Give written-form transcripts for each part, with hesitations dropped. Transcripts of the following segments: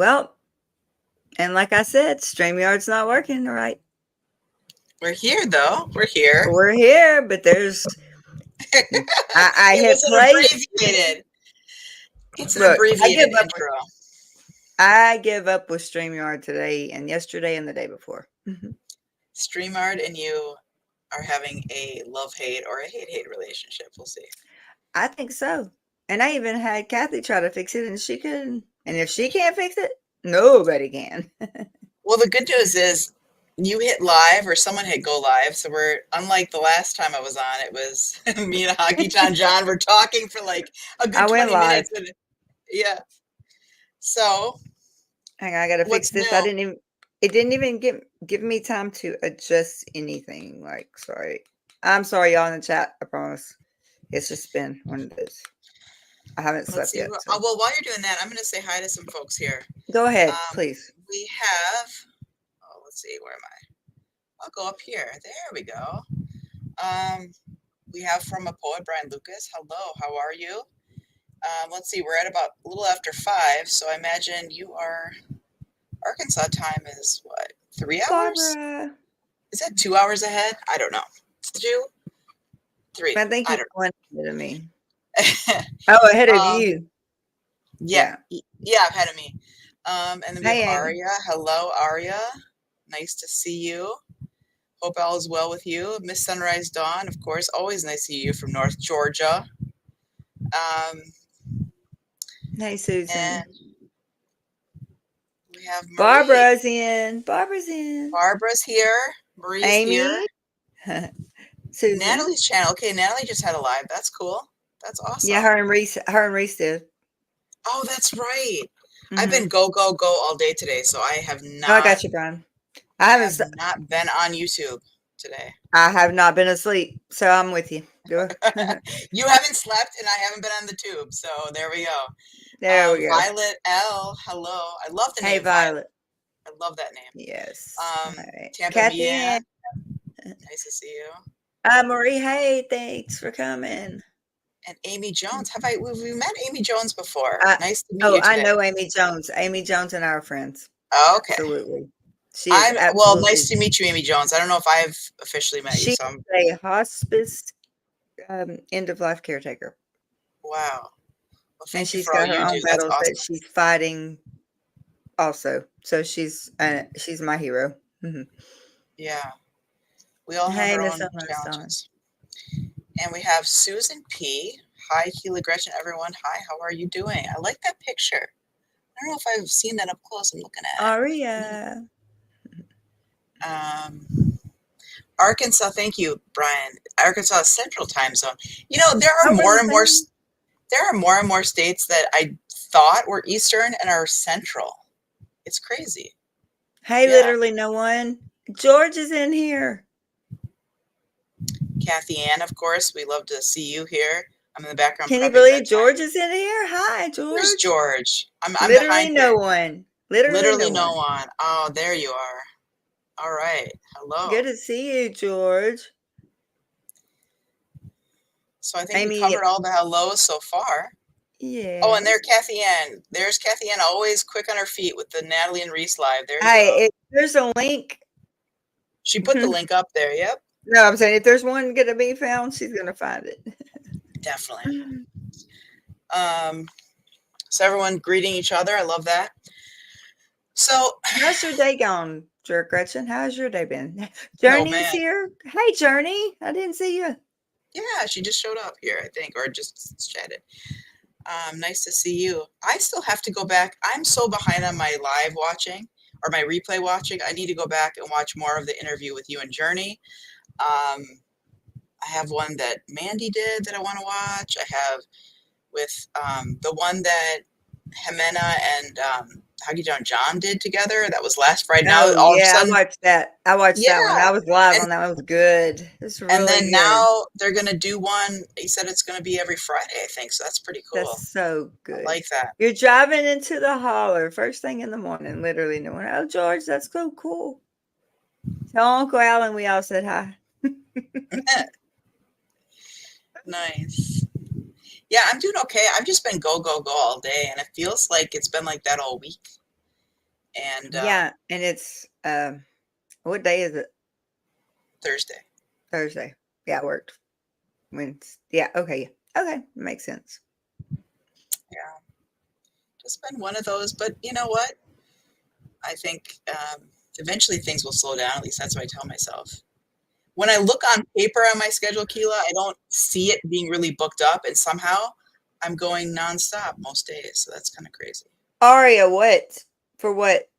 Well, and like I said, StreamYard's not working right. We're here, though. We're here. We're here, but there's I It hit was an play. abbreviated. It's an Look, abbreviated intro. I give up with StreamYard today and yesterday and the day before. StreamYard and you are having a love-hate or a hate-hate relationship. We'll see. I think so. And I even had Kathy try to fix it and she couldn't. And if she can't fix it, nobody can. Well, the good news is you hit live or someone hit go live. So we're, unlike the last time I was on, it was me and Hockey John were talking for like a good I went 20 live. minutes. And, yeah. So Hang on, I gotta fix this. New? It didn't even give me time to adjust anything. Like, sorry. I'm sorry, y'all in the chat. I promise. It's just been one of those. I haven't slept yet. So. Well, while you're doing that, I'm going to say hi to some folks here. Go ahead, please. We have, let's see, where am I? I'll go up here. There we go. We have from a poet, Brian Lucas. Hello, how are you? Let's see, we're at about a little after 5, so I imagine you are, Arkansas time is what, 3 hours? Barbara. Is that 2 hours ahead? I don't know. 2? 3? I think you're one ahead of me. Ahead of you. Yeah, ahead of me. And then we have Aria. Hello, Aria. Nice to see you. Hope all is well with you. Miss Sunrise Dawn, of course. Always nice to see you from North Georgia. Hey, Susan. And we have Marie. Barbara's in. Barbara's here. Marie's Amy. Here. Susan. Natalie's channel. Okay, Natalie just had a live. That's cool. That's awesome. Yeah, her and Reese did. Oh, that's right. Mm-hmm. I've been go all day today, so I have not. Oh, I got you, Brian. I have not been on YouTube today. I have not been asleep, so I'm with you. You haven't slept, and I haven't been on the tube, so there we go. There we go. Violet L. Hello. I love the name. Hey, Violet. I love that name. Yes. Right. Kathy Ann. Nice to see you. Marie, hey, thanks for coming. And Amy Jones. We've met Amy Jones before. Nice to meet you today. I know Amy Jones. Amy Jones and our friends. Oh, okay. Absolutely. Well, nice to meet you, Amy Jones. I don't know if I've officially met you. She's a hospice end-of-life caretaker. Wow. Well, and she's got her own battles that she's fighting also. So she's my hero. Mm-hmm. Yeah. We all have our own challenges. And we have Susan P. Hi, Keilah, Gretchen, everyone. Hi, how are you doing? I like that picture. I don't know if I've seen that up close. I'm looking at it. Aria. Arkansas, thank you, Brian. Arkansas Central Time Zone. You know, there are more and more states that I thought were Eastern and are Central. It's crazy. Hey, literally no one. George is in here. Kathy Ann, of course. We love to see you here. I'm in the background. Can you believe George is in here? Hi, George. Where's George? I'm literally no one. Literally no one. Oh, there you are. All right. Hello. Good to see you, George. So I think we covered all the hellos so far. Yeah. Oh, and there's Kathy Ann. There's Kathy Ann, always quick on her feet with the Natalie and Reese live. There's a link. She put the link up there. Yep. No, I'm saying if there's one going to be found, she's going to find it. Definitely. So everyone greeting each other. I love that. So how's your day gone, Gretchen? How's your day been? Journey's here. Hey, Journey. I didn't see you. Yeah, she just showed up here, I think, or just chatted. Nice to see you. I still have to go back. I'm so behind on my live watching or my replay watching. I need to go back and watch more of the interview with you and Journey. I have one that Mandy did that I want to watch. I have with the one that Jimena and Huggy John did together. That was last Friday. Now, all of a sudden, I watched that. I watched that one. I was live on that one. It was good. It's really and then good. Now they're going to do one. He said it's going to be every Friday, I think. So that's pretty cool. That's so good. I like that. You're driving into the holler first thing in the morning, literally knowing, oh, George, that's so cool. Tell Uncle Alan we all said hi. Nice. Yeah, I'm doing okay. I've just been go all day, and it feels like it's been like that all week. And Yeah, and it's what day is it? Thursday. Thursday. Yeah, it worked. Yeah, okay. Okay, makes sense. Yeah, just been one of those. But you know what? I think eventually things will slow down. At least that's what I tell myself. When I look on paper on my schedule, Keilah, I don't see it being really booked up, and somehow I'm going nonstop most days. So that's kind of crazy. Aria, what? For what?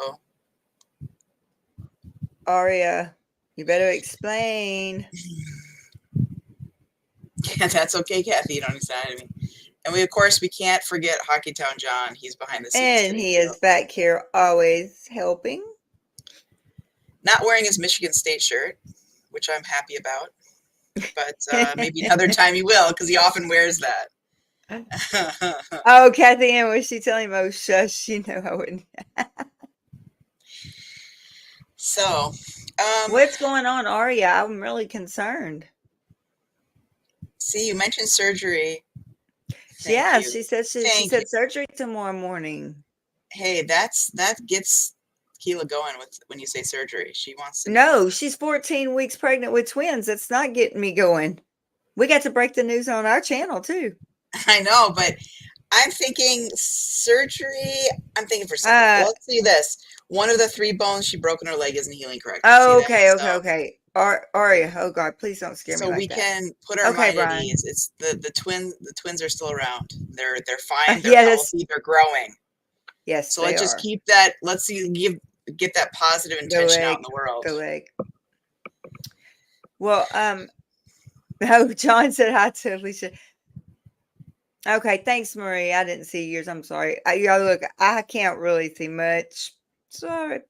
Oh, Aria, you better explain. yeah, that's okay, Kathy. You don't understand me. And we, of course, we can't forget Hockey Town John. He's behind the scenes And today he too. is back here always helping. Not wearing his Michigan State shirt, which I'm happy about. But maybe another time he will, because he often wears that. Oh, Kathy Ann, was she telling me, oh, shush, you know I wouldn't. So, What's going on, Aria? I'm really concerned. see, you mentioned surgery. Thank Yeah, you. she said she Thank you. said surgery tomorrow morning. Hey, that gets Keilah going with when you say surgery. She wants to. No, she's 14 weeks pregnant with twins. That's not getting me going. We got to break the news on our channel too. I know, but I'm thinking surgery. I'm thinking for something. Let's see this. One of the 3 bones she broke in her leg isn't healing correctly. Okay. Aria, oh God, please don't scare me So like we that. can put our Okay, mind at Brian. ease. It's the twins are still around. They're fine. They're Yes, healthy. They're growing. yes, So they let's just are. keep that. Let's see. Get that positive intention out in the world. The leg. Well, oh, John said hi to Alicia. Okay, thanks, Marie. I didn't see yours. I'm sorry. Look, I can't really see much. Sorry.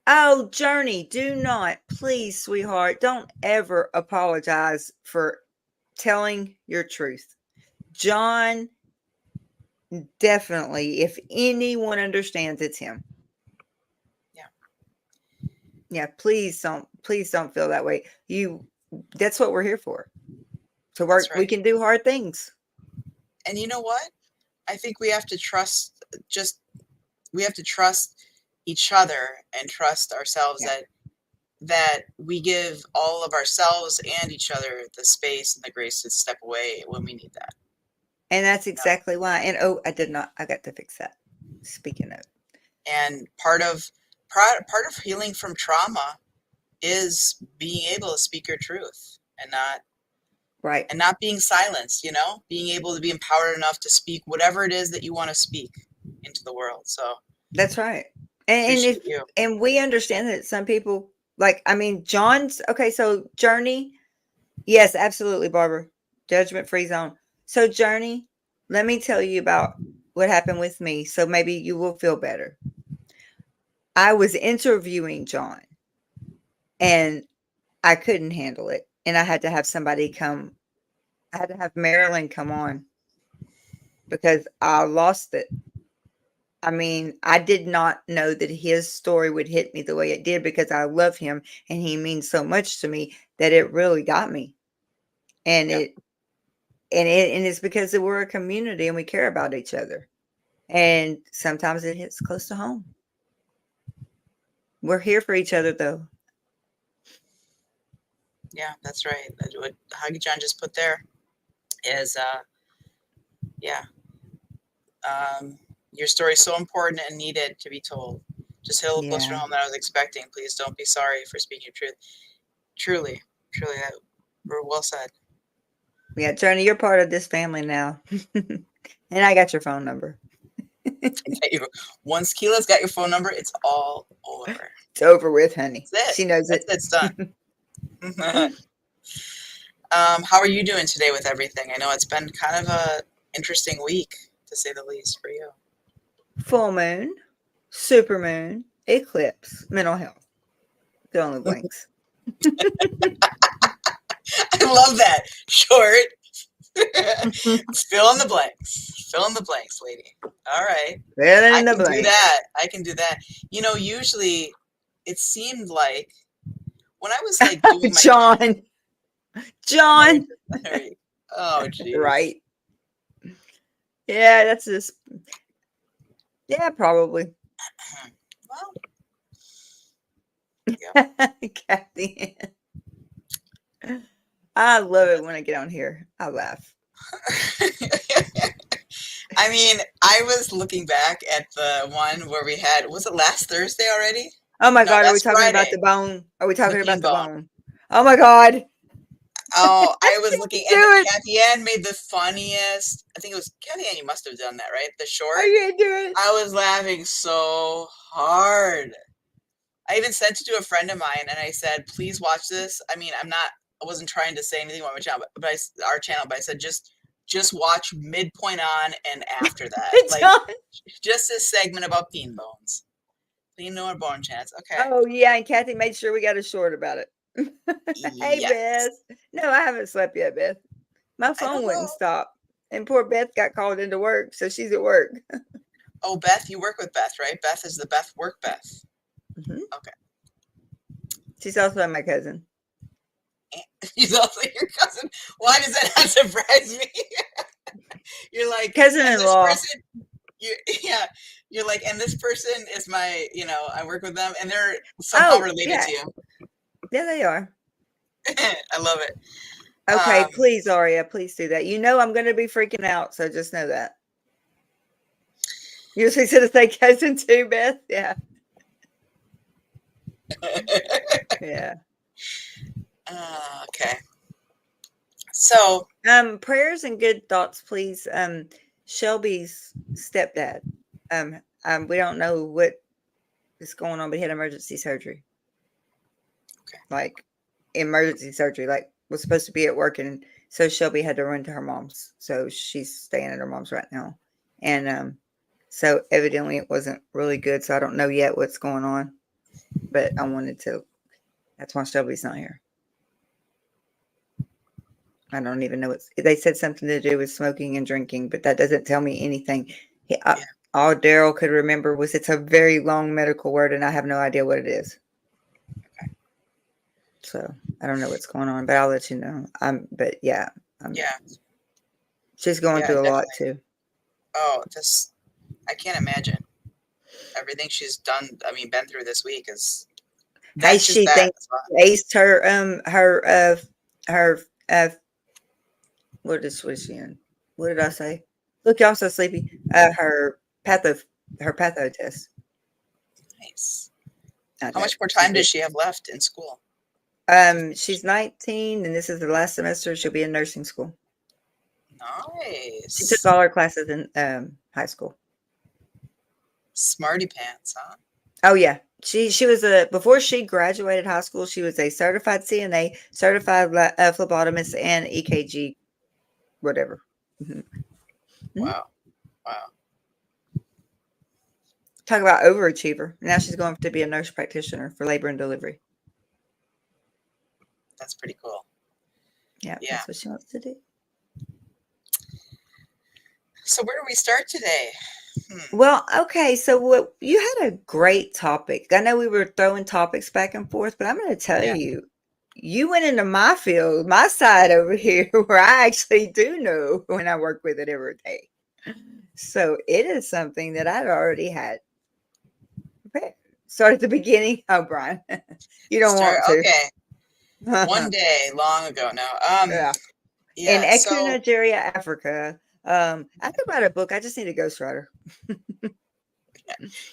Oh, Journey, do not, please, sweetheart, don't ever apologize for telling your truth. John, definitely, if anyone understands, it's him. Yeah. Yeah, please don't feel that way. That's what we're here for. To work, That's right. we can do hard things. And you know what? I think we have to trust. We have to trust each other and trust ourselves that we give all of ourselves and each other the space and the grace to step away when we need that. And that's exactly why. And I got to fix that. Speaking of. And part of healing from trauma is being able to speak your truth and not being silenced, being able to be empowered enough to speak whatever it is that you want to speak into the world. So that's right. And we understand that some people John's okay. So Journey, yes, absolutely, Barbara. Judgment-free zone. So Journey, let me tell you about what happened with me. So maybe you will feel better. I was interviewing John and I couldn't handle it. And I had to have somebody come. I had to have Marilyn come on because I lost it. I mean, I did not know that his story would hit me the way it did because I love him and he means so much to me that it really got me. And it's because we're a community and we care about each other. And sometimes it hits close to home. We're here for each other though. Yeah, that's right. What Huggy John just put there is your story is so important and needed to be told. Just hit a little closer to home than I was expecting. Please don't be sorry for speaking your truth. Truly, that were well said. Yeah, Journey, you're part of this family now. And I got your phone number. Once Keilah's got your phone number, it's all over. It's over with, honey. That's it. She knows it. It's done. How are you doing today with everything? I know it's been kind of a interesting week, to say the least, for you. Full moon, super moon, eclipse, mental health. Fill in the blanks. I love that. Short. Fill in the blanks. Fill in the blanks, lady. All right. I can do that. I can do that. Usually it seemed like when I was like doing my John. Oh, geez. Right. Yeah, that's just Yeah, probably. Well, yeah. Kathy. I love it when I get on here. I laugh. I mean, I was looking back at the one where we had, was it last Thursday already? Oh my No, God, are we last talking about Friday, the bone? Are we the talking bean about the bone. bone? Oh my God. Oh, I I was can't looking, do and it. Kathy Ann made the funniest. I think it was Kathy Ann. You must have done that, right? The I short. can't do it. I was laughing so hard. I even sent it to a friend of mine, and I said, "Please watch this." I mean, I wasn't trying to say anything about my channel, our channel, but I said just watch midpoint on and after that, like John. just this segment about bean bones. Bean no bone chance. Okay. Oh yeah, and Kathy made sure we got a short about it. Hey Yes. Beth. No, I haven't slept yet, Beth. My I phone don't wouldn't know. stop. And poor Beth got called into work, so she's at work. Oh, Beth, you work with Beth, right? Beth is the Beth work Beth. Mhm. Okay. She's also my cousin. He's also your cousin. Why does that not surprise me? You're like, and this Cousin-in-law. person, you yeah, you're like, and this person is my, I work with them, and they're somehow Oh, related yeah. to you. Yeah, they are. I love it. Okay, Um, please, Aria, please do that. You know I'm going to be freaking out, so just know that. You're supposed to say cousin too, Beth? Yeah. Yeah. okay. So, Prayers and good thoughts, please. Shelby's stepdad. We don't know what is going on, but he had emergency surgery. okay. Like emergency surgery, like was supposed to be at work, and so Shelby had to run to her mom's. So she's staying at her mom's right now. And so evidently it wasn't really good. So I don't know yet what's going on. But I wanted to, that's why Shelby's not here. I don't even know what's, they said something to do with smoking and drinking, but that doesn't tell me anything. Yeah. All Daryl could remember was it's a very long medical word, and I have no idea what it is. Okay. So I don't know what's going on, but I'll let you know. But yeah, Yeah. she's going Yeah, through a definitely. lot too. Oh, I can't imagine everything she's done. I mean, been through this week is Hey, that's just she that. thinks aced her what is she in? What did I say? Look, y'all so sleepy. Her patho test. Nice. I How know. much more time does she have left in school? She's 19, and this is the last semester. She'll be in nursing school. She took Nice. all her classes in high school. Smarty pants, huh? Oh yeah, she was a before she graduated high school. She was a certified CNA, certified phlebotomist, and EKG, whatever. Mhm. Mhm. Wow. Wow. Talk about overachiever. Now she's going to be a nurse practitioner for labor and delivery. That's pretty cool. Yeah, Yeah. that's what she wants to do. So where do we start today? Well, okay, so what you had a great topic. I know we were throwing topics back and forth, but I'm going to tell Yeah. you went into my field, my side over here, where I actually do know when I work with it every day. So it is something that I'd already had prepared. Start at the beginning. Oh, Brian, you don't Start want to. okay. One day long ago now. Yeah. In Yeah, Eku, so Nigeria, Africa. I could write a book. I just need a ghostwriter.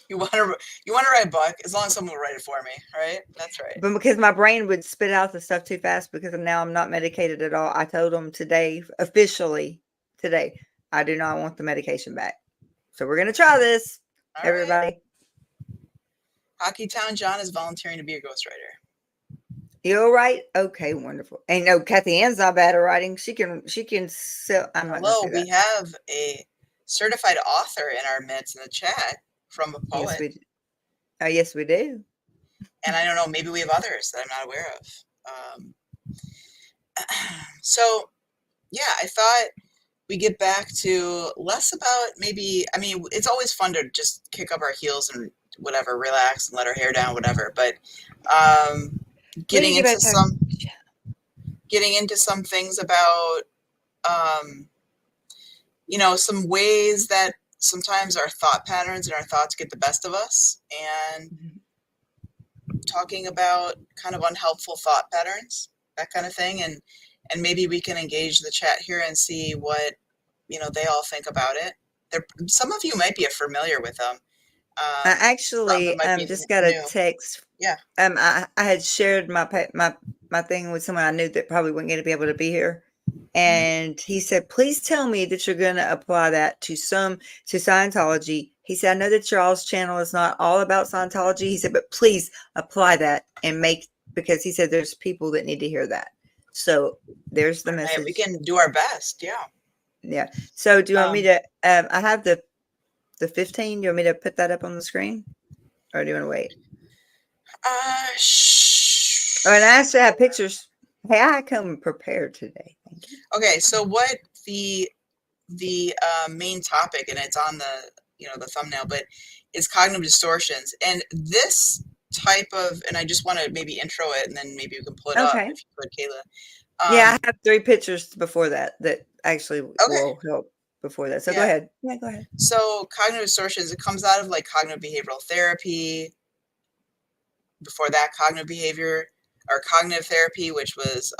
you wanna write a book as long as someone will write it for me, right? That's right. But because my brain would spit out the stuff too fast because now I'm not medicated at all. I told them today, officially today, I do not want the medication back. So we're gonna try this, All right. everybody. Hockey Town John is volunteering to be a ghostwriter. You all right? Okay, wonderful. And no, Kathy Ann's not bad at writing. She can sell. I'm not gonna Hello, say that. we have a certified author in our midst in the chat from a Yes, poet. we do. Oh, yes, we do. And I don't know, maybe we have others that I'm not aware of. So yeah, I thought we get back to less about maybe, I mean, it's always fun to just kick up our heels and whatever, relax and let our hair down, whatever. But getting into some things about some ways that sometimes our thought patterns and our thoughts get the best of us, and talking about kind of unhelpful thought patterns, that kind of thing. And maybe we can engage the chat here and see what, they all think about it. Some of you might be familiar with them. I actually just got a new. text. Yeah. I had shared my thing with someone I knew that probably wasn't going to be able to be here, and he said, "Please tell me that you're going to apply that to Scientology." He said, "I know that your all's channel is not all about Scientology." He said, "But please apply that and because he said there's people that need to hear that." So there's the message. We can do our best. Yeah. Yeah. So do you want me to? I have the 15. Do you want me to put that up on the screen, or do you want to wait? And I actually have pictures. Hey, I come prepared today. Thank you. Okay, so what the main topic, and it's on the the thumbnail, but is cognitive distortions, and this type of, and I just want to maybe intro it, and then maybe you can pull it up if you could, Keilah. Yeah, I have 3 pictures before that actually will help before that. So go ahead. Yeah, go ahead. So cognitive distortions, it comes out of like cognitive behavioral therapy. Before that, cognitive behavior or cognitive therapy, which was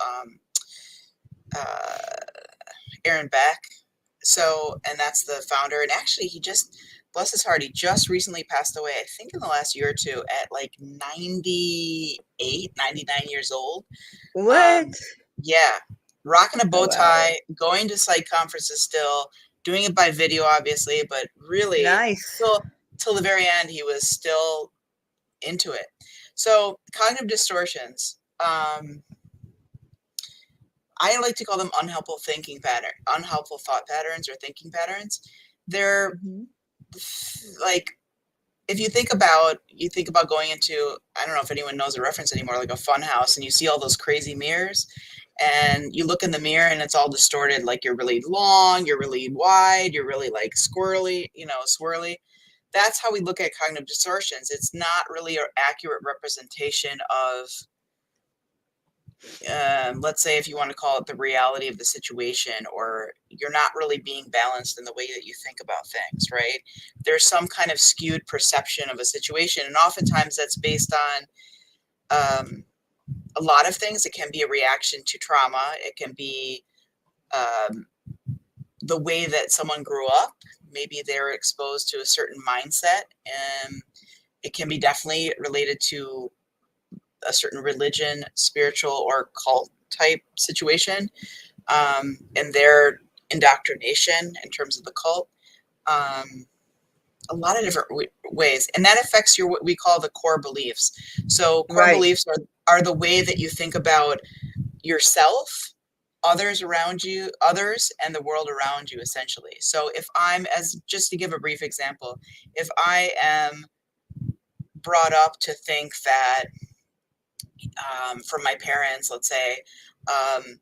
Aaron Beck. So, and that's the founder. And actually, he just, bless his heart, he just recently passed away, I think in the last year or two, at like 98, 99 years old. What? Yeah. Rocking a bow tie, going to psych conferences still, doing it by video, obviously, but really, nice. Till the very end, he was still into it. So, cognitive distortions. I like to call them unhelpful thought patterns or thinking patterns. They're like, if you think about going into, I don't know if anyone knows the reference anymore, like a fun house, and you see all those crazy mirrors, and you look in the mirror and it's all distorted, like you're really long, you're really wide, you're really like swirly. That's how we look at cognitive distortions. It's not really an accurate representation of, let's say, if you want to call it the reality of the situation, or you're not really being balanced in the way that you think about things, right? There's some kind of skewed perception of a situation, and oftentimes that's based on a lot of things. It can be a reaction to trauma. It can be the way that someone grew up. Maybe they're exposed to a certain mindset, and it can be definitely related to a certain religion, spiritual, or cult type situation, and their indoctrination in terms of the cult. A lot of different ways, and that affects your, what we call the core beliefs. So core beliefs are the way that you think about yourself, others around you, and the world around you, essentially. So if just to give a brief example, if I am brought up to think that, from my parents, let's say, I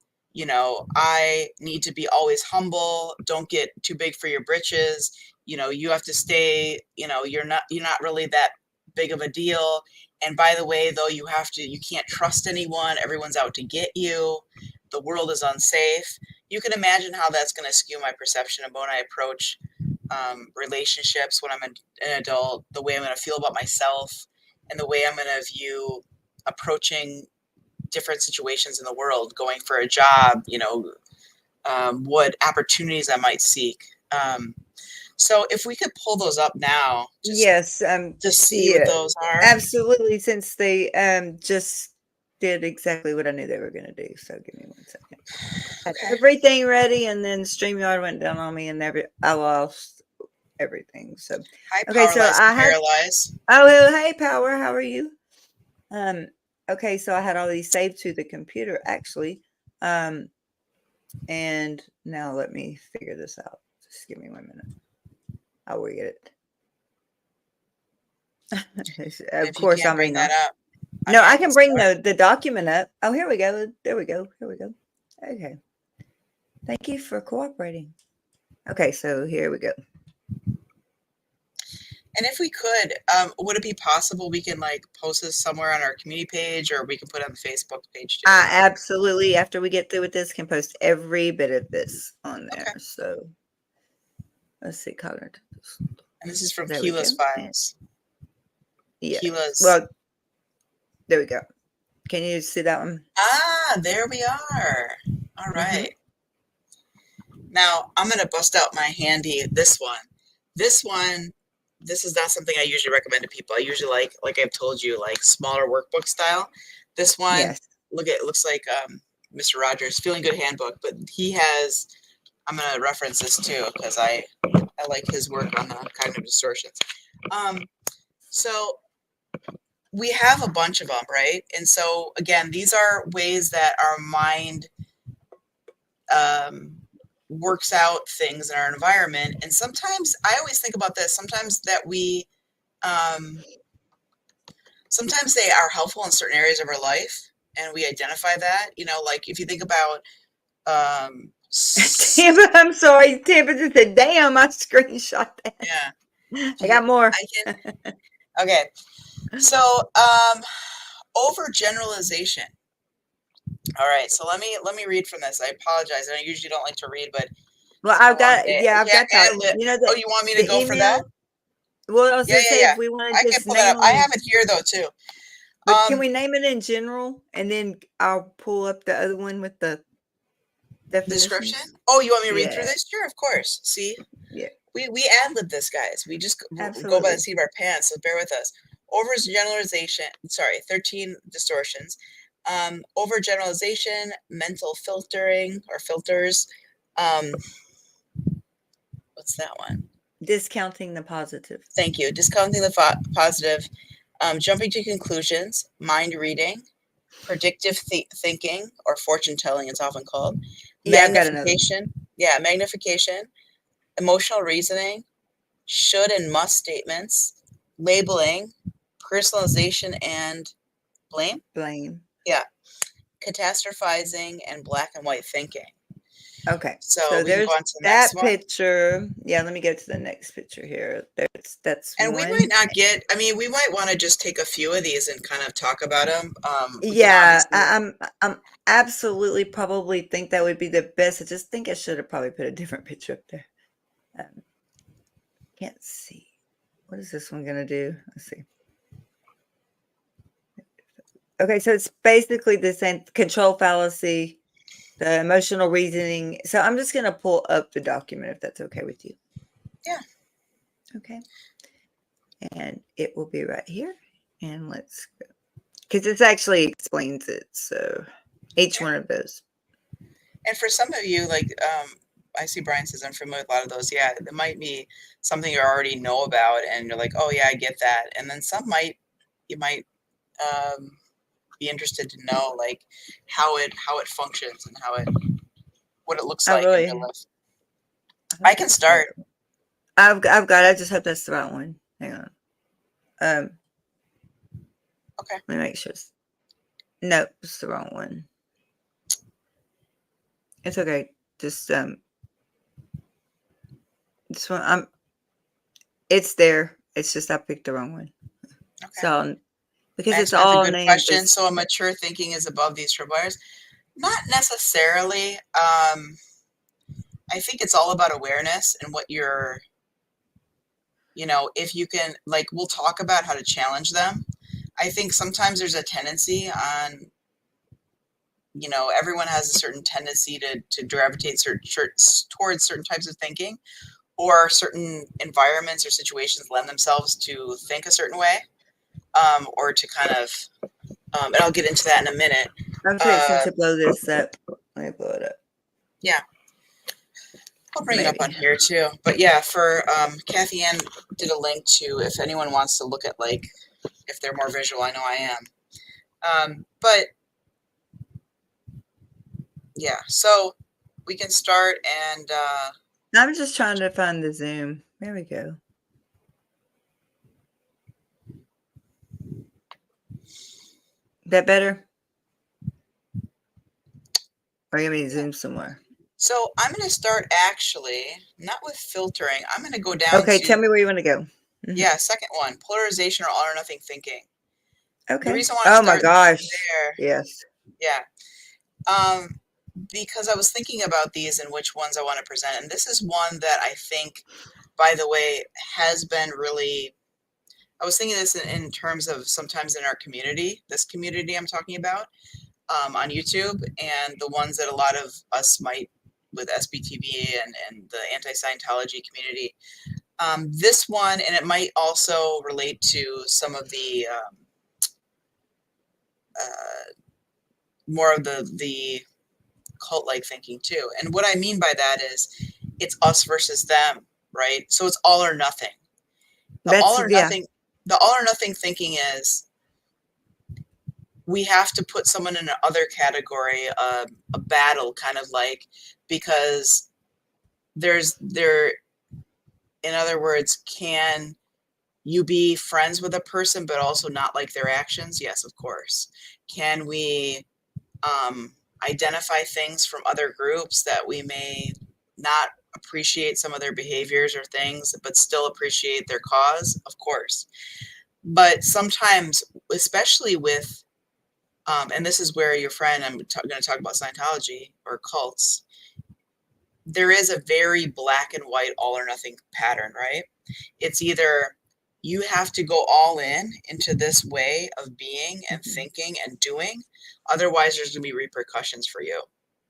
need to be always humble, don't get too big for your britches, you have to stay, you're not really that big of a deal. And by the way, though, you can't trust anyone. Everyone's out to get you. The world is unsafe. You can imagine how that's going to skew my perception of when I approach relationships when I'm an adult, the way I'm going to feel about myself, and the way I'm going to view approaching different situations in the world, going for a job, what opportunities I might seek. So if we could pull those up now, to see what those are. Absolutely, since they just did exactly what I knew they were going to do. So give me 1 second. Okay. Everything ready, and then StreamYard went down on me, and I lost everything. So hi, okay, so I had Paralyze. Oh, hey, Power, how are you? Okay, so I had all these saved to the computer actually, and now let me figure this out. Just give me 1 minute. I'll get it. Of course, I'm bring that up. No, I can bring the document up. Oh, here we go. There we go. Here we go. Okay. Thank you for cooperating. Okay, so here we go. And if we could, would it be possible we can like post this somewhere on our community page, or we can put it on the Facebook page too? Absolutely. After we get through with this, can post every bit of this on there. Okay. So Let's see, cognitive. And this is from There we Keilah's go. files. Yeah. Keilah's. Well, there we go. Can you see that one? Ah, there we are. All right. Now I'm going to bust out my handy, this one. This is not something I usually recommend to people. I usually like I've told you, like smaller workbook style. This one, Yes. it looks like Mr. Rogers' Feeling Good Handbook, but he has, I'm going to reference this too because I like his work on the cognitive distortions. So we have a bunch of them, right? And so again, these are ways that our mind works out things in our environment. And sometimes I always think about this, sometimes that we sometimes they are helpful in certain areas of our life and we identify that, you know, like if you think about Tampa, I'm sorry, Tampa just said, damn, I screenshot that. Yeah, I got more. Okay, so overgeneralization. All right, so let me read from this. I apologize. I usually don't like to read, but well, I've got that. You know, oh, you want me to go email, for that? Well, I was gonna say, Yeah. if we want I to can just pull that name up. I them, have it here though too. but can we name it in general, and then I'll pull up the other one with the description? definitions? Oh, you want me to read through this? Sure, of course. See, yeah, we ad-lib this, guys. We just absolutely go by the seat of our pants, so bear with us. Overgeneralization, 13 distortions. Overgeneralization, mental filtering or filters. What's that one? Discounting the positive. Thank you. Discounting the positive. Jumping to conclusions, mind reading, predictive thinking, or fortune telling, it's often called. Yeah, Magnification. Yeah, magnification. Emotional reasoning, should and must statements, labeling, personalization, and blame. Yeah, catastrophizing and black and white thinking. Okay, so there's that picture. Yeah, let me get to the next picture here. That's and one. We might not get. I mean, we might want to just take a few of these and kind of talk about them. Yeah, I'm absolutely probably think that would be the best. I just think I should have probably put a different picture up there. Can't see. What is this one gonna do? Let's see. Okay, so it's basically the same control fallacy, the emotional reasoning. So I'm just gonna pull up the document if that's okay with you. Yeah. Okay. And it will be right here. And let's go. Because it actually explains it. So each one of those. And for some of you, like I see Brian says I'm familiar with a lot of those. Yeah, it might be something you already know about and you're like, oh yeah, I get that. And then you might be interested to know like how it functions and what it looks like in real life. I can start. I've got it. I just hope that's the right one. Hang on. Okay. Let me make sure. No, it's the wrong one. It's okay. Just this one. It's there. It's just I picked the wrong one. Okay. So because it's all a good question. So a mature thinking is above these tripwires. Not necessarily. I think it's all about awareness and what you're, you know, if you can, like, we'll talk about how to challenge them. I think sometimes there's a tendency on, you know, everyone has a certain tendency to gravitate towards certain types of thinking, or certain environments or situations lend themselves to think a certain way, or to kind of, and I'll get into that in a minute. I'm fixing to blow this up. Let me blow it up. Yeah. I'll bring it up on here too. But yeah, for Kathy Ann did a link to if anyone wants to look at like if they're more visual. I know I am. But yeah, so we can start and I'm just trying to find the Zoom. There we go. That better? Or you want me to Zoom somewhere? So I'm going to start actually not with filtering. I'm going to go down. Okay, tell me where you want to go. Mm-hmm. Yeah, second one, polarization or all or nothing thinking. Okay. The reason I want to start my gosh. there. Yes. Yeah. because I was thinking about these and which ones I want to present. And this is one that I think, by the way, has been really, I was thinking this in terms of sometimes in our community, this community I'm talking about on YouTube, and the ones that a lot of us might with SBTV and the anti-Scientology community. This one, and it might also relate to some of the more of the cult-like thinking too. And what I mean by that is it's us versus them, right? So it's all or nothing. The all or nothing thinking is we have to put someone in another category, a battle kind of like, because in other words, can you be friends with a person but also not like their actions? Yes, of course. Can we identify things from other groups that we may not appreciate some of their behaviors or things, but still appreciate their cause? Of course. But sometimes, especially with, and this is where your friend, I'm going to talk about Scientology or cults, there is a very black and white all or nothing pattern, right? It's either you have to go all in into this way of being and thinking and doing. Otherwise, there's going to be repercussions for you,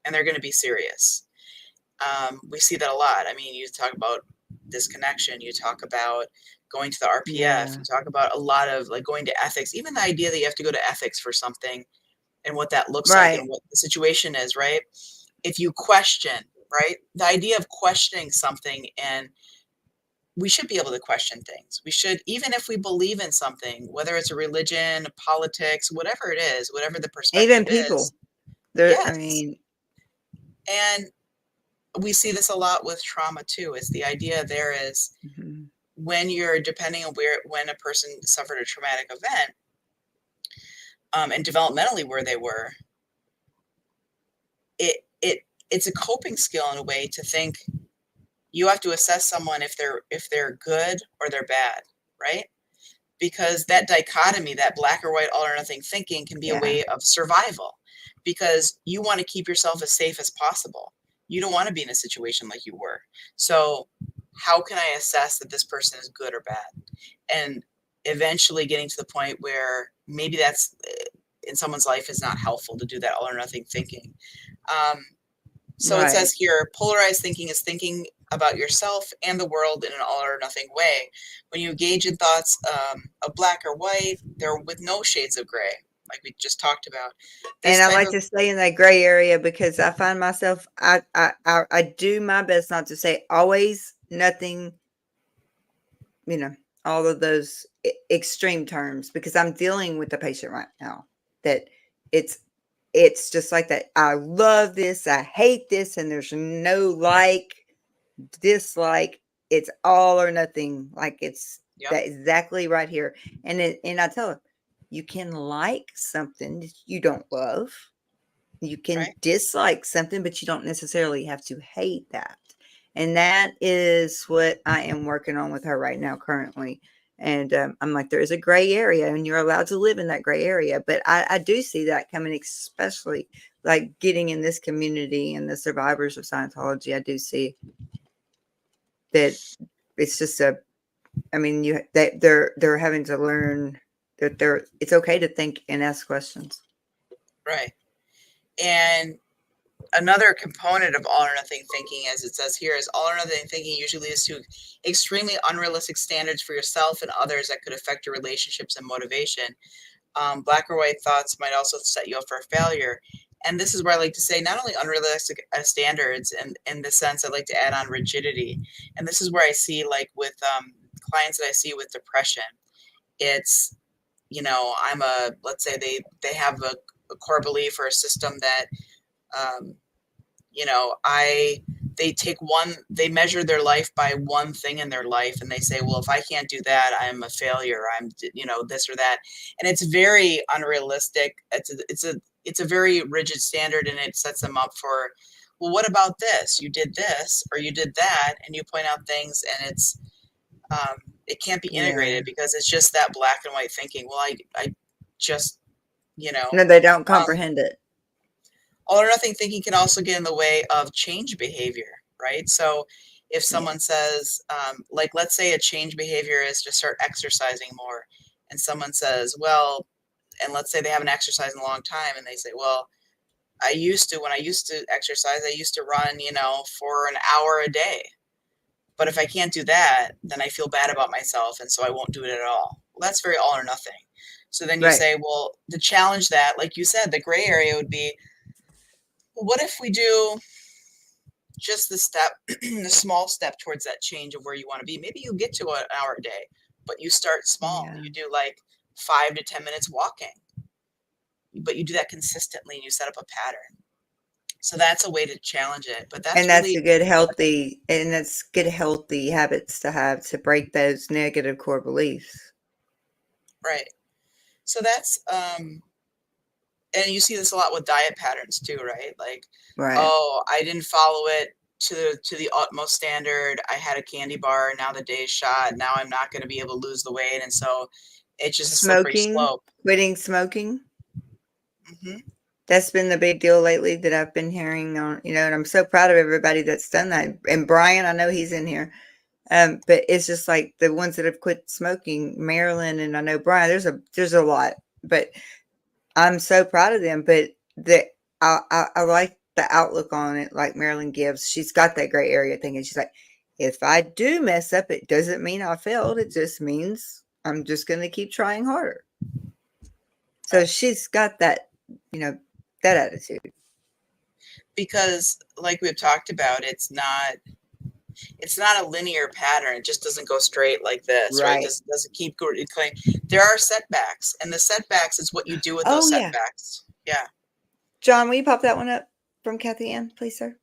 and they're going to be serious. We see that a lot. I mean, you talk about disconnection, you talk about going to the RPF, you talk about a lot of like going to ethics, even the idea that you have to go to ethics for something and what that looks like and what the situation is, right? If you question, right? The idea of questioning something, and we should be able to question things. We should, even if we believe in something, whether it's a religion, politics, whatever it is, whatever the perspective even people. is. Yes. I mean, and we see this a lot with trauma too. Is the idea there is when you're depending on when a person suffered a traumatic event, and developmentally where they were, it's a coping skill in a way to think. You have to assess someone if they're good or they're bad, right? Because that dichotomy, that black or white, all or nothing thinking can be a way of survival, because you want to keep yourself as safe as possible. You don't want to be in a situation like you were. So how can I assess that this person is good or bad? And eventually getting to the point where maybe that's in someone's life is not helpful to do that all or nothing thinking. So it says here, polarized thinking is thinking about yourself and the world in an all or nothing way. When you engage in thoughts of black or white, they're with no shades of gray, like we just talked about. And I like to stay in that gray area because I find myself, I do my best not to say always, nothing, all of those extreme terms, because I'm dealing with the patient right now that it's just like that. I love this. I hate this. And there's no like, dislike. It's all or nothing. Like it's that exactly right here. And I tell them, you can like something that you don't love. You can dislike something, but you don't necessarily have to hate that. And that is what I am working on with her right now currently. And I'm like, there is a gray area and you're allowed to live in that gray area. But I do see that coming, especially like getting in this community and the survivors of Scientology. I do see that it's just they're having to learn that it's okay to think and ask questions. Right. And another component of all or nothing thinking, as it says here, is all or nothing thinking usually leads to extremely unrealistic standards for yourself and others that could affect your relationships and motivation. Black or white thoughts might also set you up for failure. And this is where I like to say not only unrealistic standards, and in the sense I like to add on rigidity. And this is where I see, like with clients that I see with depression, it's, let's say they have a core belief or a system that, they measure their life by one thing in their life, and they say, well, if I can't do that, I'm a failure. I'm, this or that. And it's very unrealistic. It's a very rigid standard, and it sets them up for, well, what about this? You did this or you did that, and you point out things, and it's, it can't be integrated because it's just that black and white thinking. Well, I just, No, they don't comprehend it. All or nothing thinking can also get in the way of change behavior, right? So if someone says, like, let's say a change behavior is to start exercising more, and someone says, well, and let's say they haven't exercised in a long time, and they say, well, when I used to exercise, I used to run, for an hour a day. But if I can't do that, then I feel bad about myself, and so I won't do it at all. Well, that's very all or nothing. So then you Right. say, well, to challenge that, like you said, the gray area would be, well, what if we do just the step, the small step towards that change of where you want to be? Maybe you get to an hour a day, but you start small. Yeah. You do like 5 to 10 minutes walking, but you do that consistently and you set up a pattern. So that's a way to challenge it. But that's And that's really a good healthy habits to have to break those negative core beliefs. right. So that's and you see this a lot with diet patterns too, right? Like, Right. oh, I didn't follow it to the utmost standard. I had a candy bar, now the day's shot. Now I'm not going to be able to lose the weight, and so it's just a slippery slope. Quitting smoking. Hmm. That's been the big deal lately that I've been hearing on, and I'm so proud of everybody that's done that. And Brian, I know he's in here. But it's just like the ones that have quit smoking, Marilyn, and I know Brian, there's a lot, but I'm so proud of them. But I like the outlook on it, like Marilyn gives. She's got that gray area thing, and she's like, if I do mess up, it doesn't mean I failed. It just means I'm just going to keep trying harder. So she's got that, that attitude. Because, like we've talked about, it's not a linear pattern. It just doesn't go straight like this, right? It just doesn't keep going. There are setbacks, and the setbacks is what you do with those setbacks. Yeah. John, will you pop that one up from Kathy Ann, please, sir?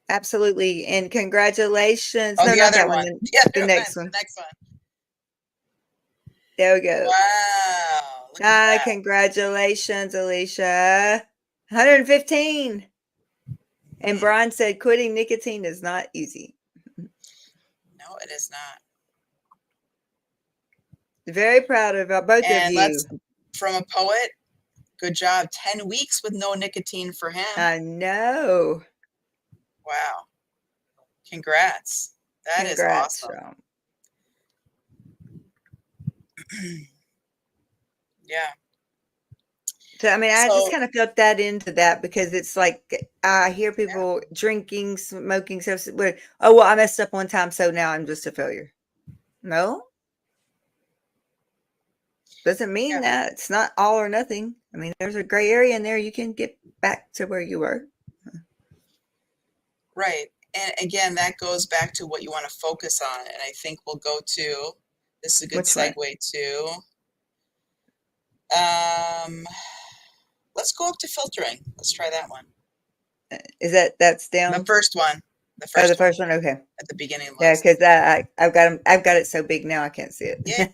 Absolutely. And congratulations. Oh, no, the not other that one. one. The next one. The next one. There we go. Wow. Look at that. Congratulations, Alicia. 115. And Brian said quitting nicotine is not easy. No, it is not. Very proud of both of you. Let's, from a poet, good job. 10 weeks with no nicotine for him. I know. Wow. Congrats. That is awesome. Yeah. So, I mean, I just kind of felt that into that because it's like I hear people drinking, smoking stuff. Oh, well, I messed up one time, so now I'm just a failure. No. Doesn't mean that. It's not all or nothing. I mean, there's a gray area in there. You can get back to where you were. Right. And again, that goes back to what you want to focus on. And I think we'll go to, this is a good segue to, let's go up to filtering. Let's try that one. That's down? The first one. The first one. Okay. At the beginning. Yeah, because I've got it so big now I can't see it. Yeah.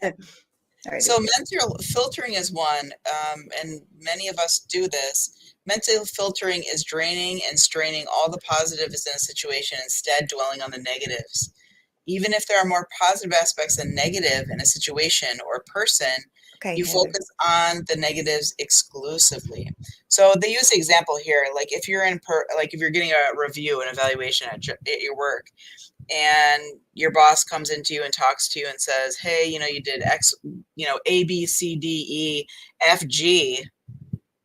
So mental filtering is one, and many of us do this. Mental filtering is draining and straining all the positives in a situation, instead dwelling on the negatives. Even if there are more positive aspects than negative in a situation or person, you focus on the negatives exclusively. So they use the example here, like if you're if you're getting a review, an evaluation at your work, and your boss comes into you and talks to you and says, hey, you did X, A, B, C, D, E, F, G.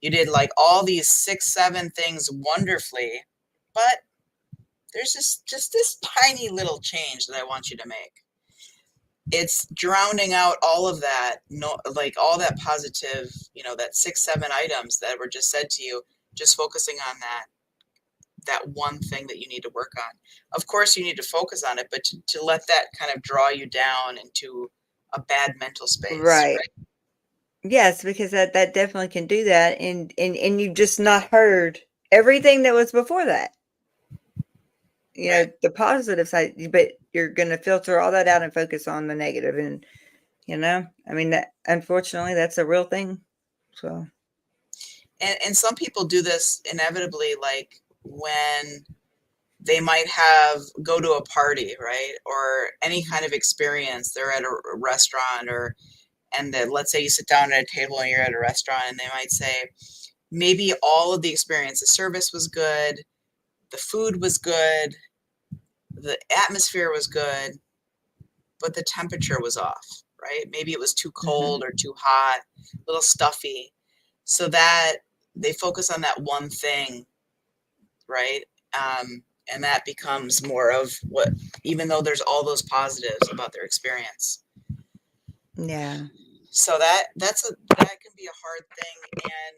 You did like all these 6, 7 things wonderfully, but there's just this tiny little change that I want you to make. It's drowning out all of that, like all that positive, that 6, 7 items that were just said to you, just focusing on that one thing that you need to work on. Of course, you need to focus on it, but to let that kind of draw you down into a bad mental space. Right. Yes, because that definitely can do that. And you've just not heard everything that was before that. The positive side, but you're going to filter all that out and focus on the negative. And, I mean, that unfortunately, that's a real thing. So. And some people do this inevitably, like when they might go to a party, right? Or any kind of experience. They're at a restaurant let's say you sit down at a table and you're at a restaurant, and they might say, maybe all of the experience, the service was good, the food was good, the atmosphere was good, but the temperature was off, right? Maybe it was too cold or too hot, a little stuffy. So that they focus on that one thing, right? And that becomes more of what, even though there's all those positives about their experience. Yeah. So that can be a hard thing, and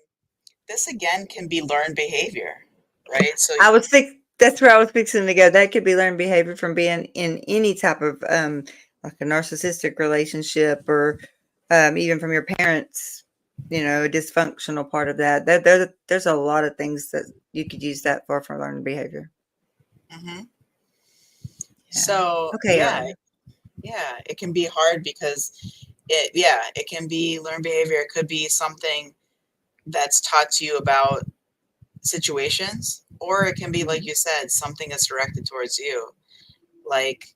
this again can be learned behavior, right? So that's where I was fixing to go. That could be learned behavior from being in any type of like a narcissistic relationship, or even from your parents, a dysfunctional part of that. There's a lot of things that you could use that for learned behavior. Mm-hmm. Yeah. So Okay. Yeah, it can be hard because it can be learned behavior. It could be something that's taught to you about situations, or it can be, like you said, something that's directed towards you. Like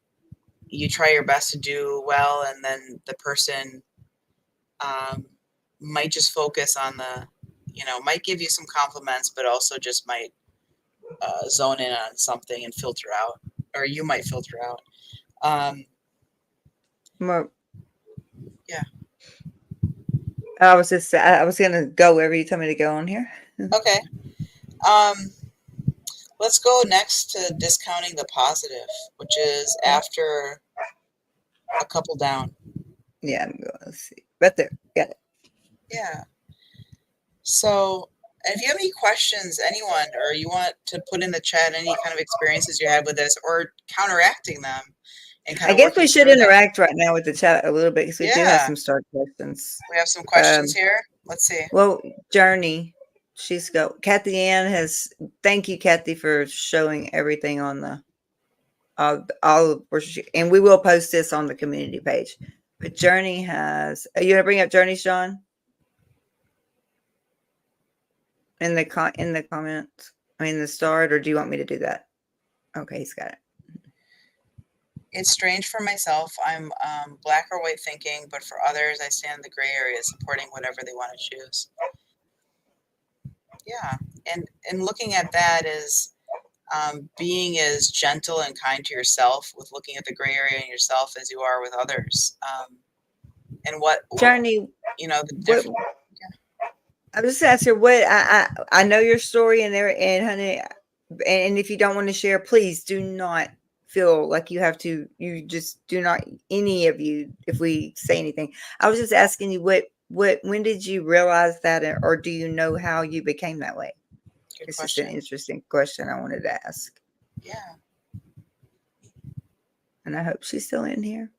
you try your best to do well, and then the person might just focus on might give you some compliments, but also just might zone in on something and filter out, or you might filter out. More. Yeah. I was gonna go wherever you told me to go on here. Okay. Let's go next to discounting the positive, which is after a couple down. Yeah, I'm going. Let's see. Right there. Got it. Yeah. So, if you have any questions, anyone, or you want to put in the chat any kind of experiences you had with this, or counteracting them, and kind I of guess we working should through them. interact right now with the chat a little bit, because we do have Yeah. some start questions. We have some questions here. Let's see. Well, Journey, Kathy Ann thank you, Kathy, for showing everything on the and we will post this on the community page. But Journey has, are you gonna bring up Journey, Sean? In the comments, the start, or do you want me to do that? Okay, he's got it. It's strange for myself. I'm black or white thinking, but for others, I stand in the gray area, supporting whatever they want to choose. Yeah, and looking at that is being as gentle and kind to yourself with looking at the gray area in yourself as you are with others. And Journey, the different. I was just asking what I know your story and honey, and if you don't want to share, please do not feel like you have to. You just do not, any of you, if we say anything. I was just asking you when did you realize that, or do you know how you became that way? This is an interesting question I wanted to ask. Yeah. And I hope she's still in here.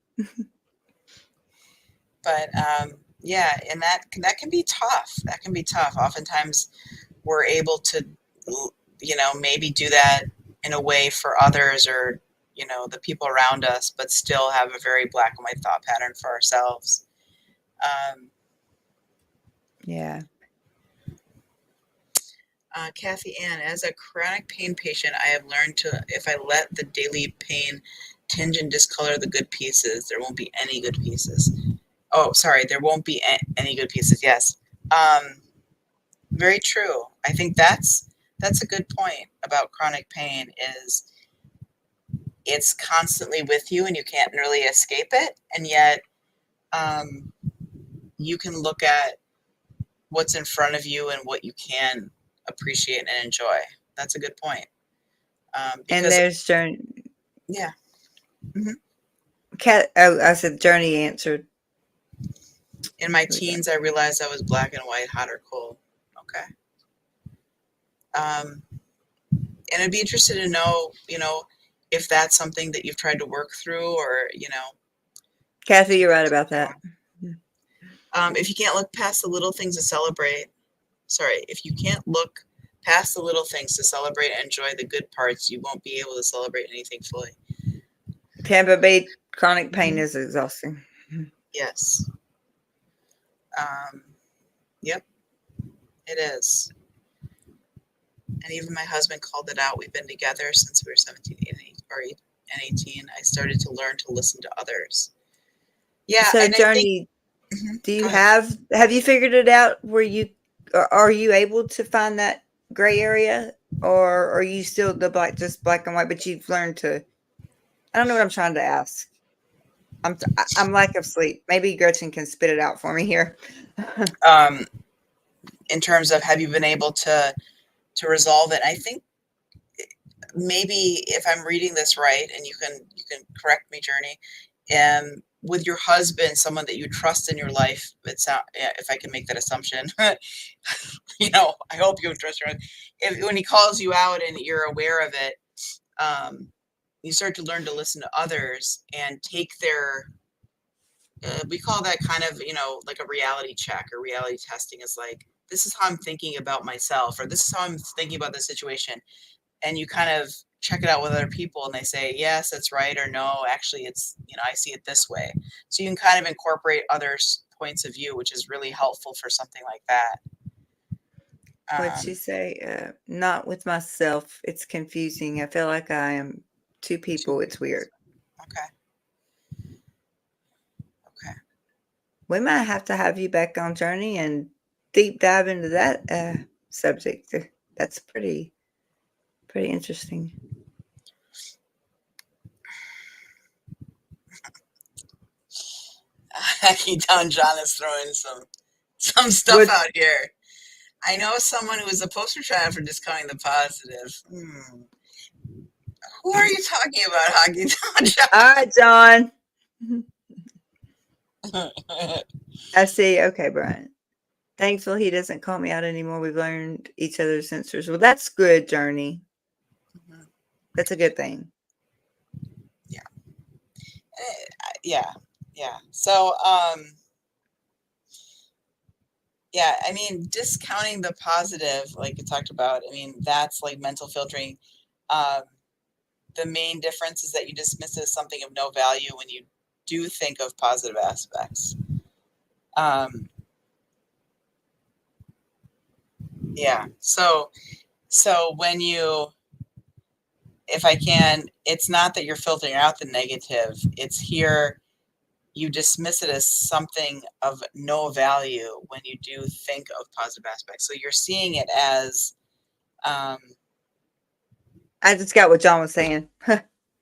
But yeah, and that can be tough. That can be tough. Oftentimes we're able to, maybe do that in a way for others, or, the people around us, but still have a very black and white thought pattern for ourselves. Yeah. Kathy Ann, as a chronic pain patient, I have learned if I let the daily pain tinge and discolor the good pieces, there won't be any good pieces. Oh, sorry, there won't be any good pieces. Yes. Very true. I think that's a good point about chronic pain, is it's constantly with you and you can't really escape it. And yet you can look at what's in front of you and what you can appreciate and enjoy. That's a good point. And there's Journey. Yeah. Mm-hmm. I said Journey answered. In my teens, I realized I was black and white, hot or cold. Okay. And I'd be interested to know, if that's something that you've tried to work through, or, Kathy, you're right about that. If you can't look past the little things to celebrate, if you can't look past the little things to celebrate and enjoy the good parts, you won't be able to celebrate anything fully. Tampa Bay chronic pain is exhausting. Yes. Yep, it is. And even my husband called it out. We've been together since we were 17 and 18. I started to learn to listen to others. Yeah. So, Journey, do you have you figured it out where you are you able to find that gray area, or are you still just black and white, but you've learned to, I don't know what I'm trying to ask. I'm lack of sleep. Maybe Gretchen can spit it out for me here. In terms of, have you been able to resolve it? I think maybe if I'm reading this right, and you can correct me, Journey, with your husband, someone that you trust in your life, if I can make that assumption, you know, I hope you trust your husband. When he calls you out and you're aware of it, you start to learn to listen to others and take their, we call that kind of, you know, like a reality check or reality testing, is like, this is how I'm thinking about myself, or this is how I'm thinking about the situation. And you kind of check it out with other people, and they say, yes, that's right, or no, actually it's, you know, I see it this way. So you can kind of incorporate others' points of view, which is really helpful for something like that. What'd she say? Not with myself. It's confusing. I feel like I am two people. It's weird. Okay. We might have to have you back on Journey and deep dive into that subject. That's pretty interesting. Down John is throwing some stuff out here. I know someone who is a poster child for discounting the positive. Who are you talking about, Hockey Down John? All right, John. I see. Okay, Brian. Thankful he doesn't call me out anymore. We've learned each other's sensors. Well, that's good, Journey. That's a good thing. Yeah. So, yeah, I mean, discounting the positive, like you talked about, I mean, that's like mental filtering. The main difference is that you dismiss it as something of no value when you do think of positive aspects. Yeah. So when you, if I can, it's not that you're filtering out the negative. It's here, you dismiss it as something of no value when you do think of positive aspects. So you're seeing it as, I just got what John was saying.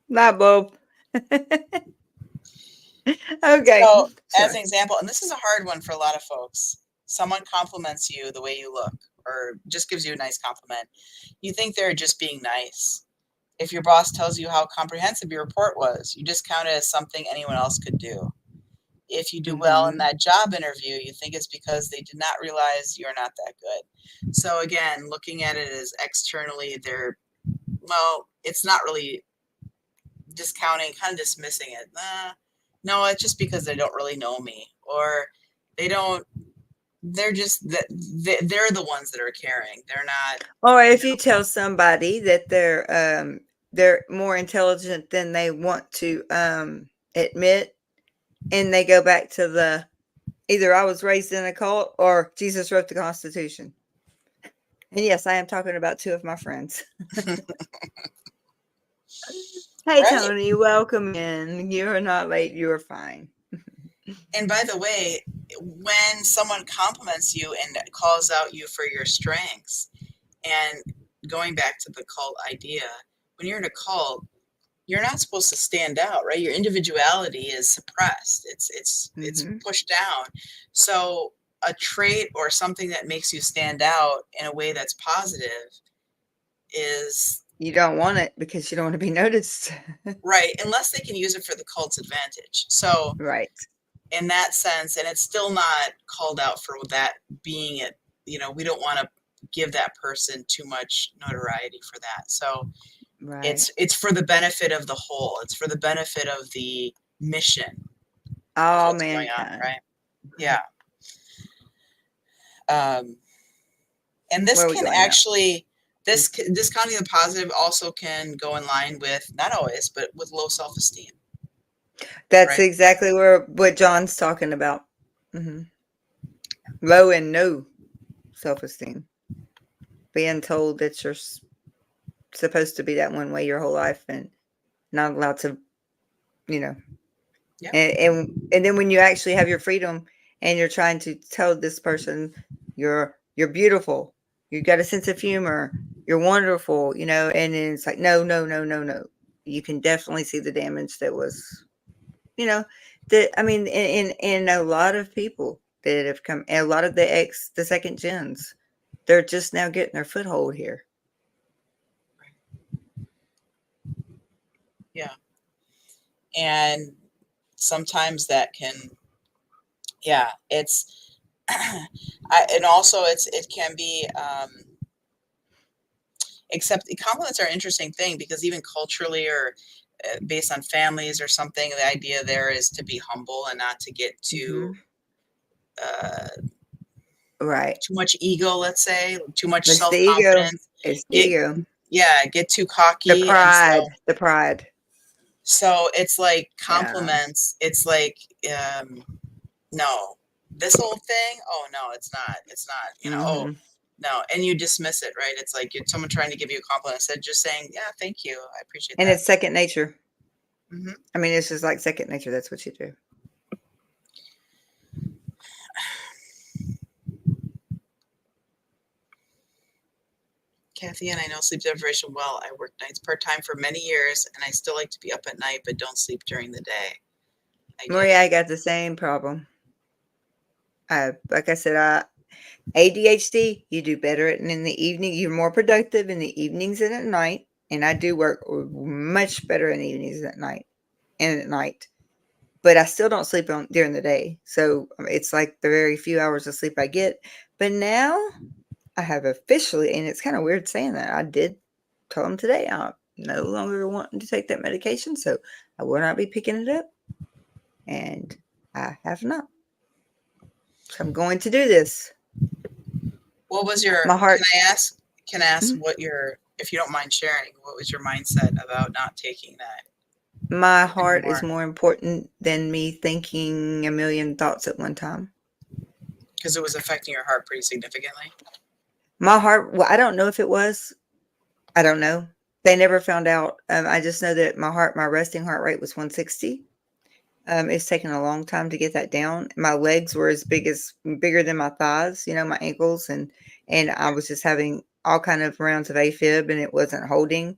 Not Bob. Okay. So as an example, and this is a hard one for a lot of folks, someone compliments you the way you look, or just gives you a nice compliment. You think they're just being nice. If your boss tells you how comprehensive your report was, you discount it as something anyone else could do. If you do well in that job interview, you think it's because they did not realize you're not that good. So again, looking at it as externally, it's not really discounting, kind of dismissing it. No, it's just because they don't really know me, or they're just that they're the ones that are caring. They're not. Or if you tell somebody that they're more intelligent than they want to admit, and they go back to either I was raised in a cult or Jesus wrote the Constitution. And yes, I am talking about two of my friends. Hey, right. Tony, welcome in. You're not late. You're fine. And by the way, when someone compliments you and calls out you for your strengths, and going back to the cult idea, when you're in a cult, you're not supposed to stand out, right? Your individuality is suppressed. It's pushed down. So a trait or something that makes you stand out in a way that's positive is... You don't want it because you don't want to be noticed. Right. Unless they can use it for the cult's advantage. So right. In that sense, and it's still not called out for that being it, you know, we don't want to give that person too much notoriety for that. So right. It's for the benefit of the whole. It's for the benefit of the mission. Oh man, right? Yeah. And this can actually, discounting the positive also can go in line with, not always, but with low self-esteem. That's right? Exactly what John's talking about. Low and no self-esteem. Being told that you're supposed to be that one way your whole life and not allowed to, you know. Yep. And then when you actually have your freedom and you're trying to tell this person you're You're beautiful. You got a sense of humor. You're wonderful, you know, and then it's like, no, no, no, no, no. You can definitely see the damage that was, you know, that I mean, in a lot of people that have come, and a lot of the second gens, they're just now getting their foothold here. Yeah. And sometimes that can, yeah, it's, and also it can be, except compliments are an interesting thing because even culturally or based on families or something, the idea there is to be humble and not to get too, uh, Right. too much ego, let's say, too much It's the ego. self-confidence, It's the get, ego. yeah, get too The cocky. And pride. The pride. so it's like Yeah. compliments. It's like, no, this whole thing. Oh no, it's not. It's not, oh Mm-hmm. no. And you dismiss it, right? It's like someone trying to give you a compliment instead of just saying, yeah, thank you. I appreciate And that. it's second nature. Hmm. I mean, it's just like second nature. That's what you do. Kathy, and I know sleep deprivation well. I worked nights part-time for many years and I still like to be up at night, but don't sleep during the day. Maria, I got the same problem. Like I said, ADHD, you do better in the evening. You're more productive in the evenings than at night. And I do work much better in the evenings than at night and at night. But I still don't sleep during the day. So it's like the very few hours of sleep I get. But now I have officially, and it's kind of weird saying that. I did tell them today I'm no longer wanting to take that medication. So I will not be picking it up. And I have not. So I'm going to do this. What was your, My heart. can I ask Mhm. what your, if you don't mind sharing, what was your mindset about not taking that My heart is anymore? more important than me thinking a million thoughts at one time. Because it was affecting your heart pretty significantly. My heart, well, I don't know if it was. I don't know. They never found out. I just know that my resting heart rate was 160. It's taken a long time to get that down. My legs were bigger than my thighs, you know, my ankles, and I was just having all kind of rounds of AFib, and it wasn't holding.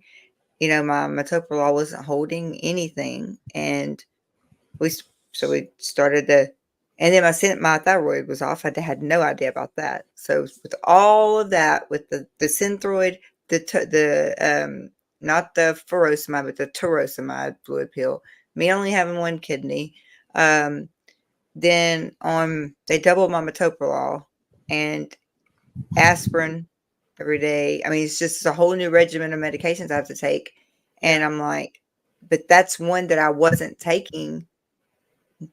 You know, my metoprolol wasn't holding anything, and we so we started and then my thyroid was off. I had no idea about that. So with all of that, with the Synthroid, not the furosemide, but the torosumide fluid pill, me only having one kidney, then they doubled my metoprolol and aspirin every day. I mean, it's just a whole new regimen of medications I have to take, and Yeah. I'm like, but that's one that I wasn't taking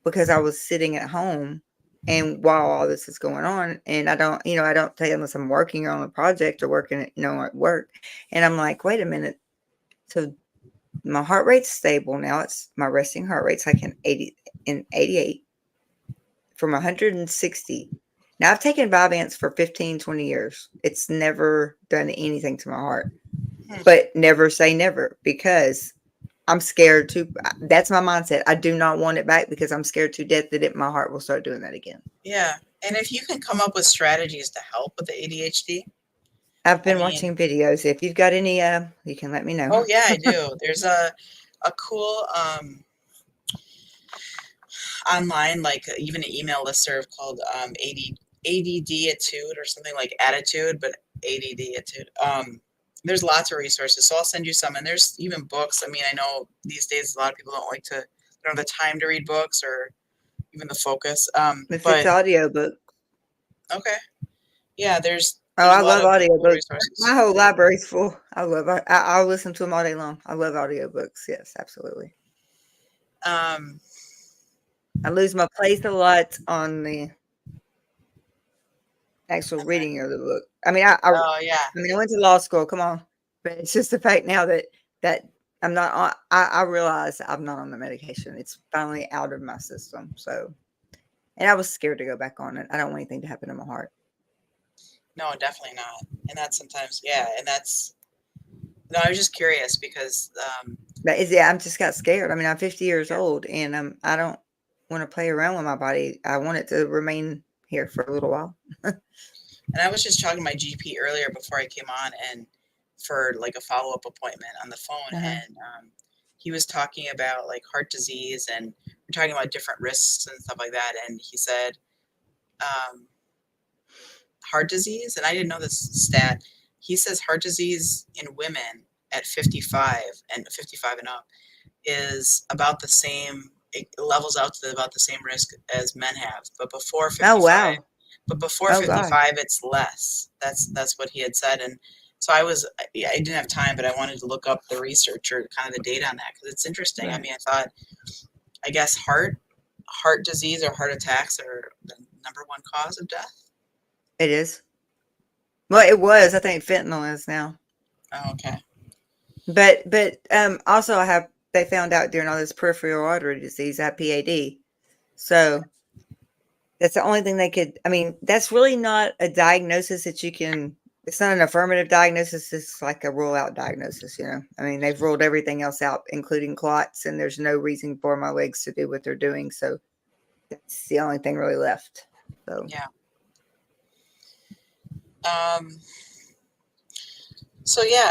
because I was sitting at home and while all this is going on, and I don't take it unless I'm working on a project or working at work. And I'm like, wait a minute. So my heart rate's stable now. It's my resting heart rate's like an 80 in 88 from 160. Now I've taken Vyvanse for 15, 20 years. It's never done anything to my heart, but never say never because I'm scared to. That's my mindset. I do not want it back because I'm scared to death that my heart will start doing that again. Yeah. And if you can come up with strategies to help with the ADHD, I've I been mean, watching videos. If you've got any, you can let me know. oh yeah, I do. There's a cool online, like even an email listserv called ADD Etude or something like attitude, but ADD Etude. There's lots of resources, so I'll send you some. And there's even books. I mean, I know these days a lot of people they don't have the time to read books or even the focus. If it's But audiobook. okay, yeah, Oh, there's I a lot love of cool audiobooks. My resources. whole library's full. I'll listen to them all day long. I love audiobooks. Yes, absolutely. Um, I lose my place a lot on the actual okay. reading of the book. I mean, Oh yeah. I went to law school. Come on, but it's just the fact now that I'm not on. I realize I'm not on the medication. It's finally out of my system. So, and I was scared to go back on it. I don't want anything to happen to my heart. No, definitely not. And that's sometimes, yeah. And that's, no, I was just curious because, But yeah, I'm just got scared. I mean, I'm 50 years yeah, old, and I don't want to play around with my body. I want it to remain here for a little while. And I was just talking to my GP earlier before I came on, and for like a follow-up appointment on the phone, and he was talking about like heart disease, and we're talking about different risks and stuff like that. And he said heart disease, and I didn't know this stat. He says heart disease in women at 55 and 55 and up is about the same. It levels out to about the same risk as men have, but before 55, Oh wow. but before Oh God. 55, it's less. That's what he had said, and so I didn't have time, but I wanted to look up the research or kind of the data on that because it's interesting. Right. I mean, I guess heart disease or heart attacks are the number one cause of death. It is. Well, it was. I think fentanyl is now. Oh, okay. But also they found out during all this peripheral artery disease, I have PAD. So that's the only thing they could. I mean, that's really not a diagnosis that you can. It's not an affirmative diagnosis. It's like a rule out diagnosis. I mean, they've ruled everything else out, including clots, and there's no reason for my legs to do what they're doing. So that's the only thing really left. So yeah.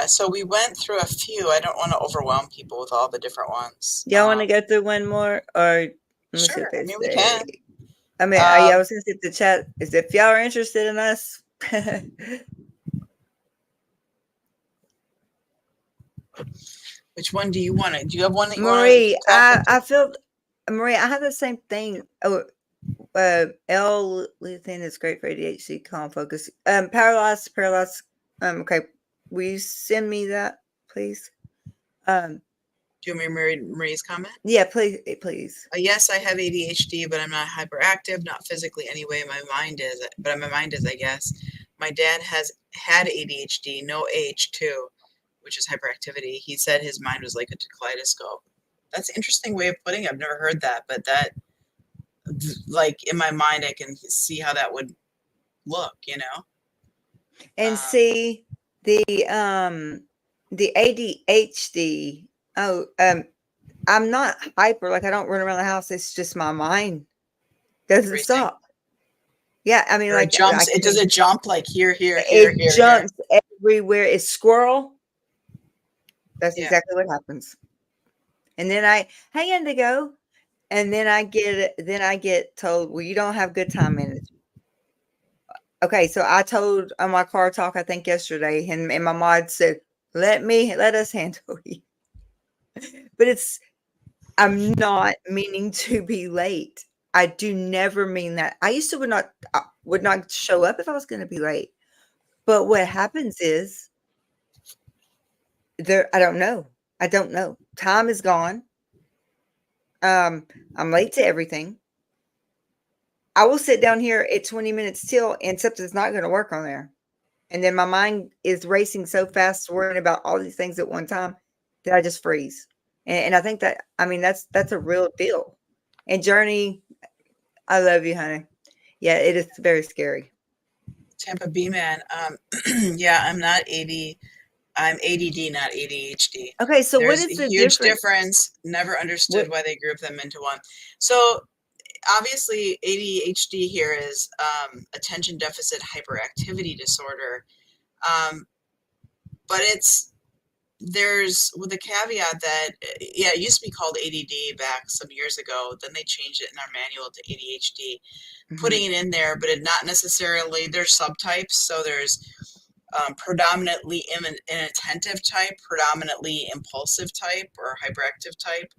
So we went through a few. I don't want to overwhelm people with all the different ones. Y'all want to go through one more, or let me see sure. what they I mean, we can. I mean, I was going to see if the chat is if y'all are interested in us. Which one do you want to? Do you have one that you Marie, want to tackle? I feel Marie, I have the same thing. Oh, L-lutein is great for ADHD, calm focus. Paralyzed. Okay, will you send me that, please? Do you want me to read Marie's comment? Yeah, please. Yes, I have ADHD, but I'm not hyperactive, not physically anyway. My mind is, I guess. My dad has had ADHD, no age too, which is hyperactivity. He said his mind was like a kaleidoscope. That's an interesting way of putting it. I've never heard that, but that, like in my mind, I can see how that would look, And see the ADHD. Oh, I'm not hyper. Like I don't run around the house. It's just my mind doesn't stop. Yeah, I mean, or like it jumps. Does it jump like here? It jumps everywhere. It's squirrel. That's exactly what happens. And then hey, Indigo, and then I get told, well, you don't have good time management. Okay, so I told on my car talk, I think yesterday, and my mod said, let us handle you. But I'm not meaning to be late. I do never mean that. I used to would not show up if I was going to be late. But what happens is I don't know. Time is gone. I'm late to everything. I will sit down here at 20 minutes till, and something's not going to work on there. And then my mind is racing so fast, worrying about all these things at one time that I just freeze. And I think that, I mean, that's a real deal. And Journey, I love you, honey. Yeah, it is very scary. Tampa B man. Yeah, I'm not I'm ADD, not ADHD. Okay, so what is the huge difference? Never understood why they group them into one. So obviously ADHD here is attention deficit hyperactivity disorder. But there's with the caveat that, it used to be called ADD back some years ago. Then they changed it in our manual to ADHD, putting it in there, but it not necessarily, there's subtypes. So there's predominantly inattentive type, predominantly impulsive type or hyperactive type.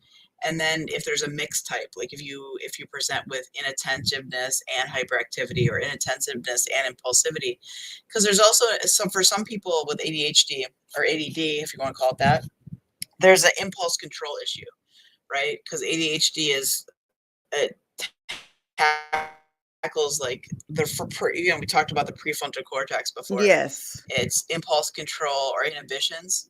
And then if there's a mixed type, like if you present with inattentiveness and hyperactivity, or inattentiveness and impulsivity, because there's also, so for some people with ADHD or ADD, if you want to call it that, there's an impulse control issue, right? Because ADHD is, it tackles like we talked about the prefrontal cortex before. Yes, it's impulse control or inhibitions,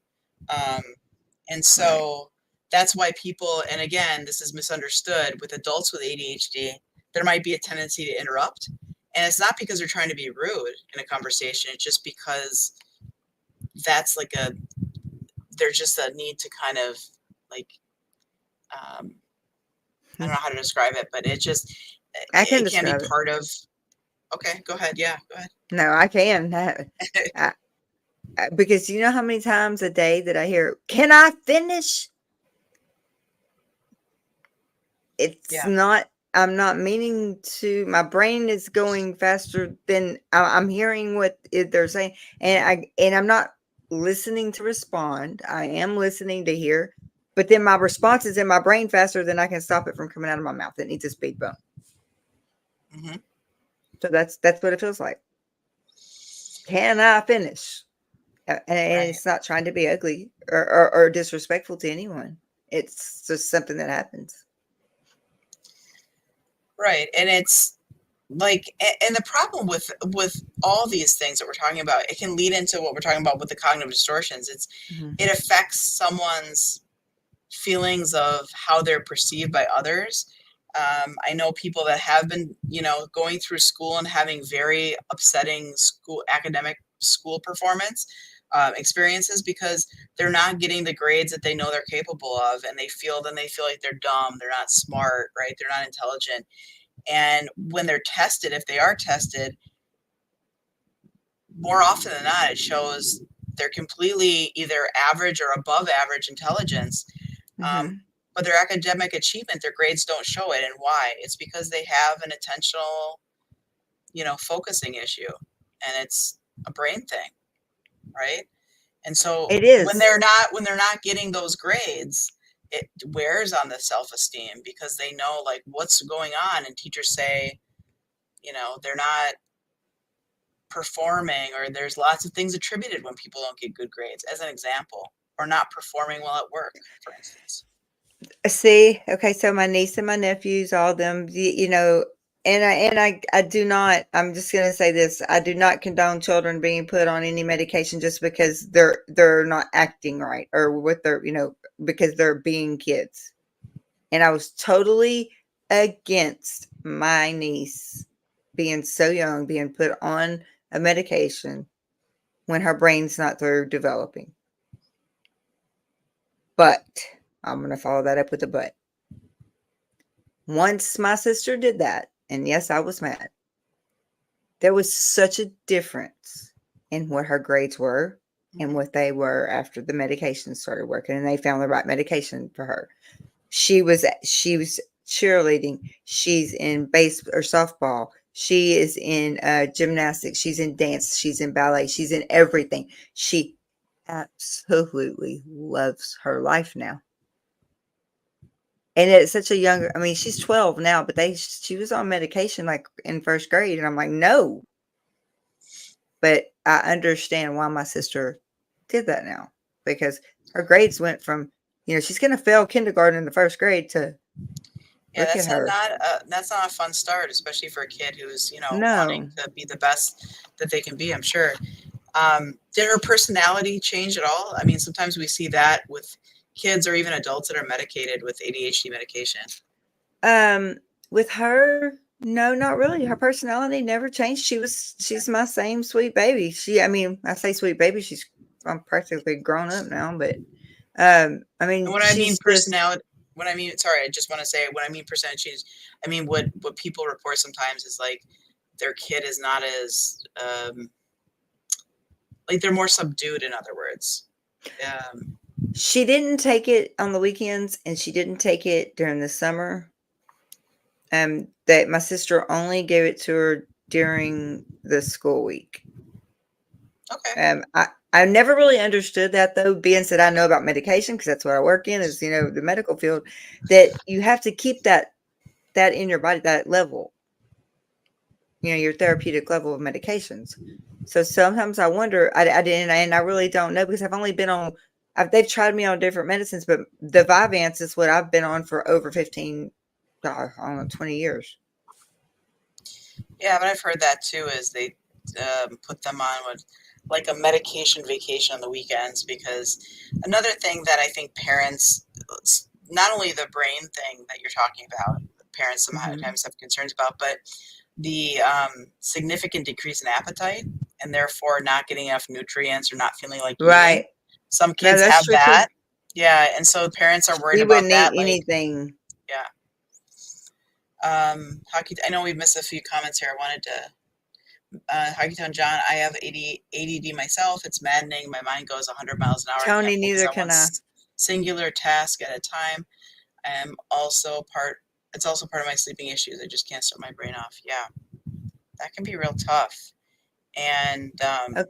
and so that's why people, and again, this is misunderstood with adults with ADHD, there might be a tendency to interrupt, and it's not because they're trying to be rude in a conversation. It's just because that's like there's just a need to kind of like, I don't know how to describe it, but it can be part of Okay, go ahead. Yeah, go ahead. No, I can. Because you know how many times a day that I hear, "Can I finish?" It's Yeah. not, I'm not meaning to, my brain is going faster than I'm hearing what they're saying. And I'm not listening to respond. I am listening to hear, but then my response is in my brain faster than I can stop it from coming out of my mouth. It needs a speed bump. Mm-hmm. So that's what it feels like. Can I finish? And Right. it's not trying to be ugly or disrespectful to anyone. It's just something that happens. Right. And it's like, and the problem with all these things that we're talking about, it can lead into what we're talking about with the cognitive distortions. Mhm. It affects someone's feelings of how they're perceived by others. I know people that have been, going through school and having very upsetting academic school performance experiences because they're not getting the grades that they know they're capable of, and they feel like they're dumb, they're not smart, right? They're not intelligent. And when they're tested, if they are tested, more often than not, it shows they're completely either average or above average intelligence. Mhm. But their academic achievement, their grades don't show it. And why? It's because they have an attentional, focusing issue, and it's a brain thing, right? And so It when is. they're not getting those grades, it wears on the self-esteem because they know like what's going on, and teachers say, they're not performing, or there's lots of things attributed when people don't get good grades, as an example, or not performing well at work, for instance. See, okay, so my niece and my nephews, all them, and I do not. I'm just gonna say this: I do not condone children being put on any medication just because they're not acting right or what they're, because they're being kids. And I was totally against my niece being so young, being put on a medication when her brain's not through developing. But I'm going to follow that up with a but. Once my sister did that, and yes, I was mad, there was such a difference in what her grades were and Mhm. what they were after the medication started working and they found the right medication for her. She was cheerleading. She's in base or softball. She is in gymnastics. She's in dance. She's in ballet. She's in everything. She absolutely loves her life now. And it's such a younger, I mean, she's 12 now, but she was on medication like in first grade. And I'm like, no, but I understand why my sister did that now because her grades went from, she's going to fail kindergarten in the first grade to Yeah, look at her. that's not a fun start, especially for a kid who's wanting No, to be the best that they can be. I'm sure. Did her personality change at all? I mean, sometimes we see that with kids or even adults that are medicated with ADHD medication. um, with her, no, not really. Her personality never changed. She's my same sweet baby. I mean, I say sweet baby. I'm practically grown up now, but I And mean, when I mean she's just personality, sorry, I just want to say when I mean percentage change, I mean what people report sometimes is like their kid is not as like they're more subdued. In other words, um, she didn't take it on the weekends, and she didn't take it during the summer. That my sister only gave it to her during the school week. okay, I never really understood that though, being said I know about medication because that's what I work in is, the medical field, that you have to keep that in your body, that level, your therapeutic level of medications. So sometimes I wonder, I didn't, and I really don't know because I've only been on, they've tried me on different medicines, but the Vyvanse is what I've been on for over 15, I don't know, 20 years. yeah, but I've heard that too. Is they put them on with like a medication vacation on the weekends because another thing that I think parents, not only the brain thing that you're talking about, parents Mhm. sometimes have concerns about, but the significant decrease in appetite and therefore not getting enough nutrients or not feeling like eating. Right. Some No, kids that's have true too. that. Yeah. And so parents are worried She about wouldn't that. eat Like, anything. yeah. Hockey. I know we've missed a few comments here. I wanted to. Hockeytown John, I have ADD myself. It's maddening. My mind goes 100 miles an hour. I Tony, can't focus neither on can one I. singular task at a time. I'm also part. It's also part of my sleeping issues. I just can't start my brain off. Yeah, that can be real tough. And yeah,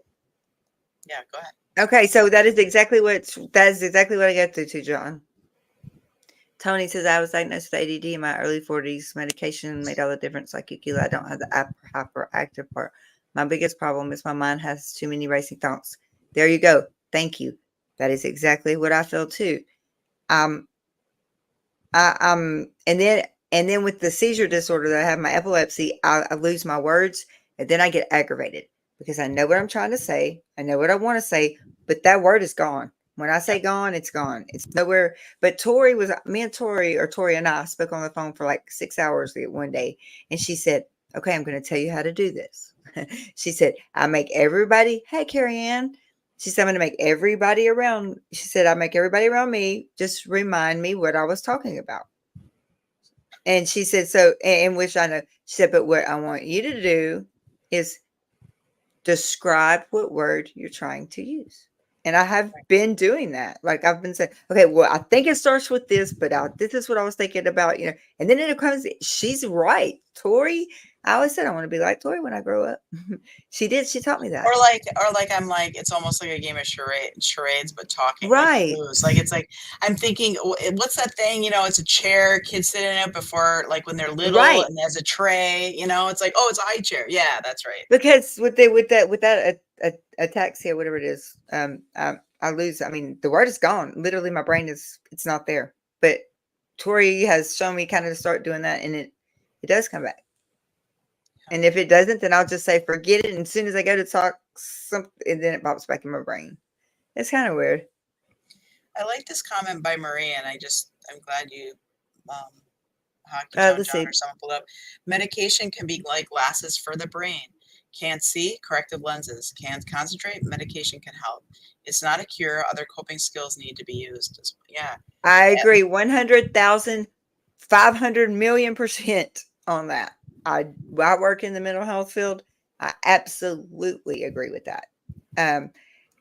go ahead. Okay, so that is exactly what I got through to, John. Tony says I was diagnosed with ADD in my early 40s. Medication made all the difference. Like Keilah, I don't have the hyperactive part. My biggest problem is my mind has too many racing thoughts. There you go. Thank you. That is exactly what I feel too. Um, and then with the seizure disorder that I have, my epilepsy, I lose my words, and then I get aggravated because I know what I'm trying to say. I know what I want to say, but that word is gone. When I say gone, it's gone. It's nowhere. But me and Tori and I spoke on the phone for like 6 hours one day, and she said, "Okay, I'm going to tell you how to do this." She said, "I make everybody." Hey, Carrie Ann. She said, "I'm going to make everybody around." She said, "I make everybody around me just remind me what I was talking about." And she said, "So," and which I know. She said, "But what I want you to do is describe what word you're trying to use." And I have been doing that. Like I've been saying, okay, well, I think it starts with this, but this is what I was thinking about, and then it comes, she's right. Tori, I always said I want to be like Tori when I grow up. She did. She taught me that. Or like I'm like, it's almost like a game of charades, but talking like Right. clues. Like it's like I'm thinking, what's that thing? It's a chair, kids sit in it before, like when they're little, Right. and there's a tray. It's like, oh, it's a high chair. Yeah, that's right. Because with that ataxia, whatever it is, I lose. I mean, the word is gone. Literally, my brain it's not there. But Tori has shown me kind of to start doing that, and it does come back. And if it doesn't, then I'll just say forget it. And as soon as I go to talk something, and then it pops back in my brain. It's kind of weird. I like this comment by Marie, and I'm glad you, Hockeytown Let's John see. or someone pulled up. Medication can be like glasses for the brain. Can't see, corrective lenses. Can't concentrate, medication can help. It's not a cure. Other coping skills need to be used. Yeah. I agree 100,000, 500 million% on that. I work in the mental health field. I absolutely agree with that.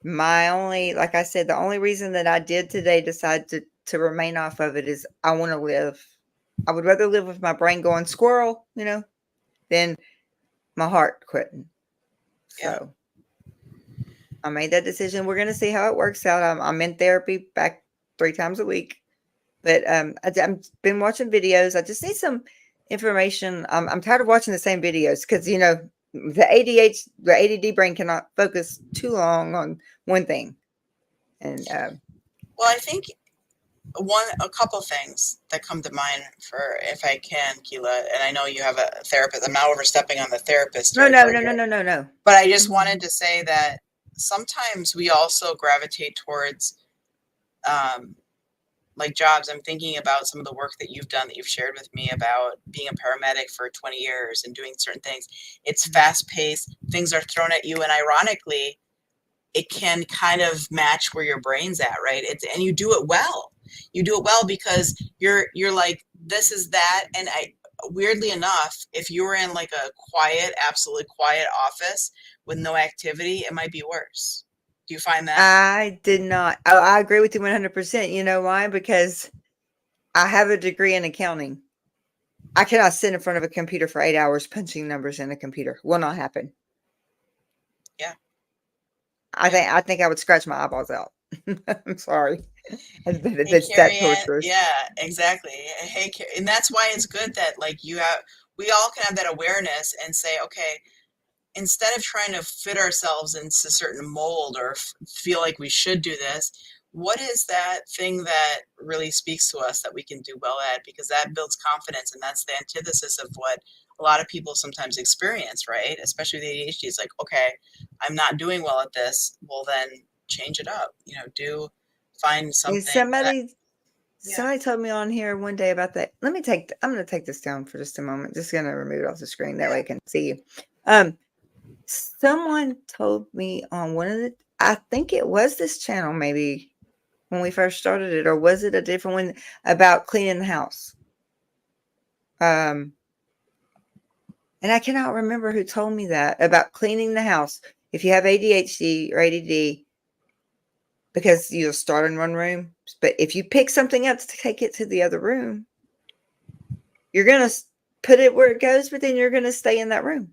Like I said, the only reason that I did today decide to remain off of it is I want to live. I would rather live with my brain going squirrel, than my heart quitting. So I made that decision. We're going to see how it works out. I'm in therapy back 3 times a week. But I've been watching videos. I just need some information. I'm tired of watching the same videos because the ADD brain cannot focus too long on one thing. And well, I think a couple things that come to mind for if I can, Keilah, and I know you have a therapist. I'm not overstepping on the therapist. no. But I just wanted to say that sometimes we also gravitate towards like jobs. I'm thinking about some of the work that you've done, that you've shared with me about being a paramedic for 20 years and doing certain things. It's fast paced, things are thrown at you. And ironically, it can kind of match where your brain's at, right? And you do it well. You do it well because you're like, this is that. And weirdly enough, if you were in like a quiet, absolutely quiet office with no activity, it might be worse. Do you find that? I did not. I agree with you 100%. You know why? Because I have a degree in accounting. I cannot sit in front of a computer for 8 hours punching numbers in a computer. Will not happen. Yeah. I think I would scratch my eyeballs out. I'm sorry. That's Carrie that torturous. Yeah, exactly. Hey, and that's why it's good that like we all can have that awareness and say, okay, instead of trying to fit ourselves into a certain mold or feel like we should do this, what is that thing that really speaks to us that we can do well at? Because that builds confidence, and that's the antithesis of what a lot of people sometimes experience, right? Especially the ADHD. It's like, okay, I'm not doing well at this. Well, then change it up. Find something. Somebody told me on here one day about that. I'm going to take this down for just a moment. Just going to remove it off the screen. That way I can see you. Someone told me on I think it was this channel, maybe when we first started it, or was it a different one, about cleaning the house? And I cannot remember who told me that about cleaning the house. If you have ADHD or ADD, because you'll start in one room, but if you pick something up to take it to the other room, you're going to put it where it goes, but then you're going to stay in that room.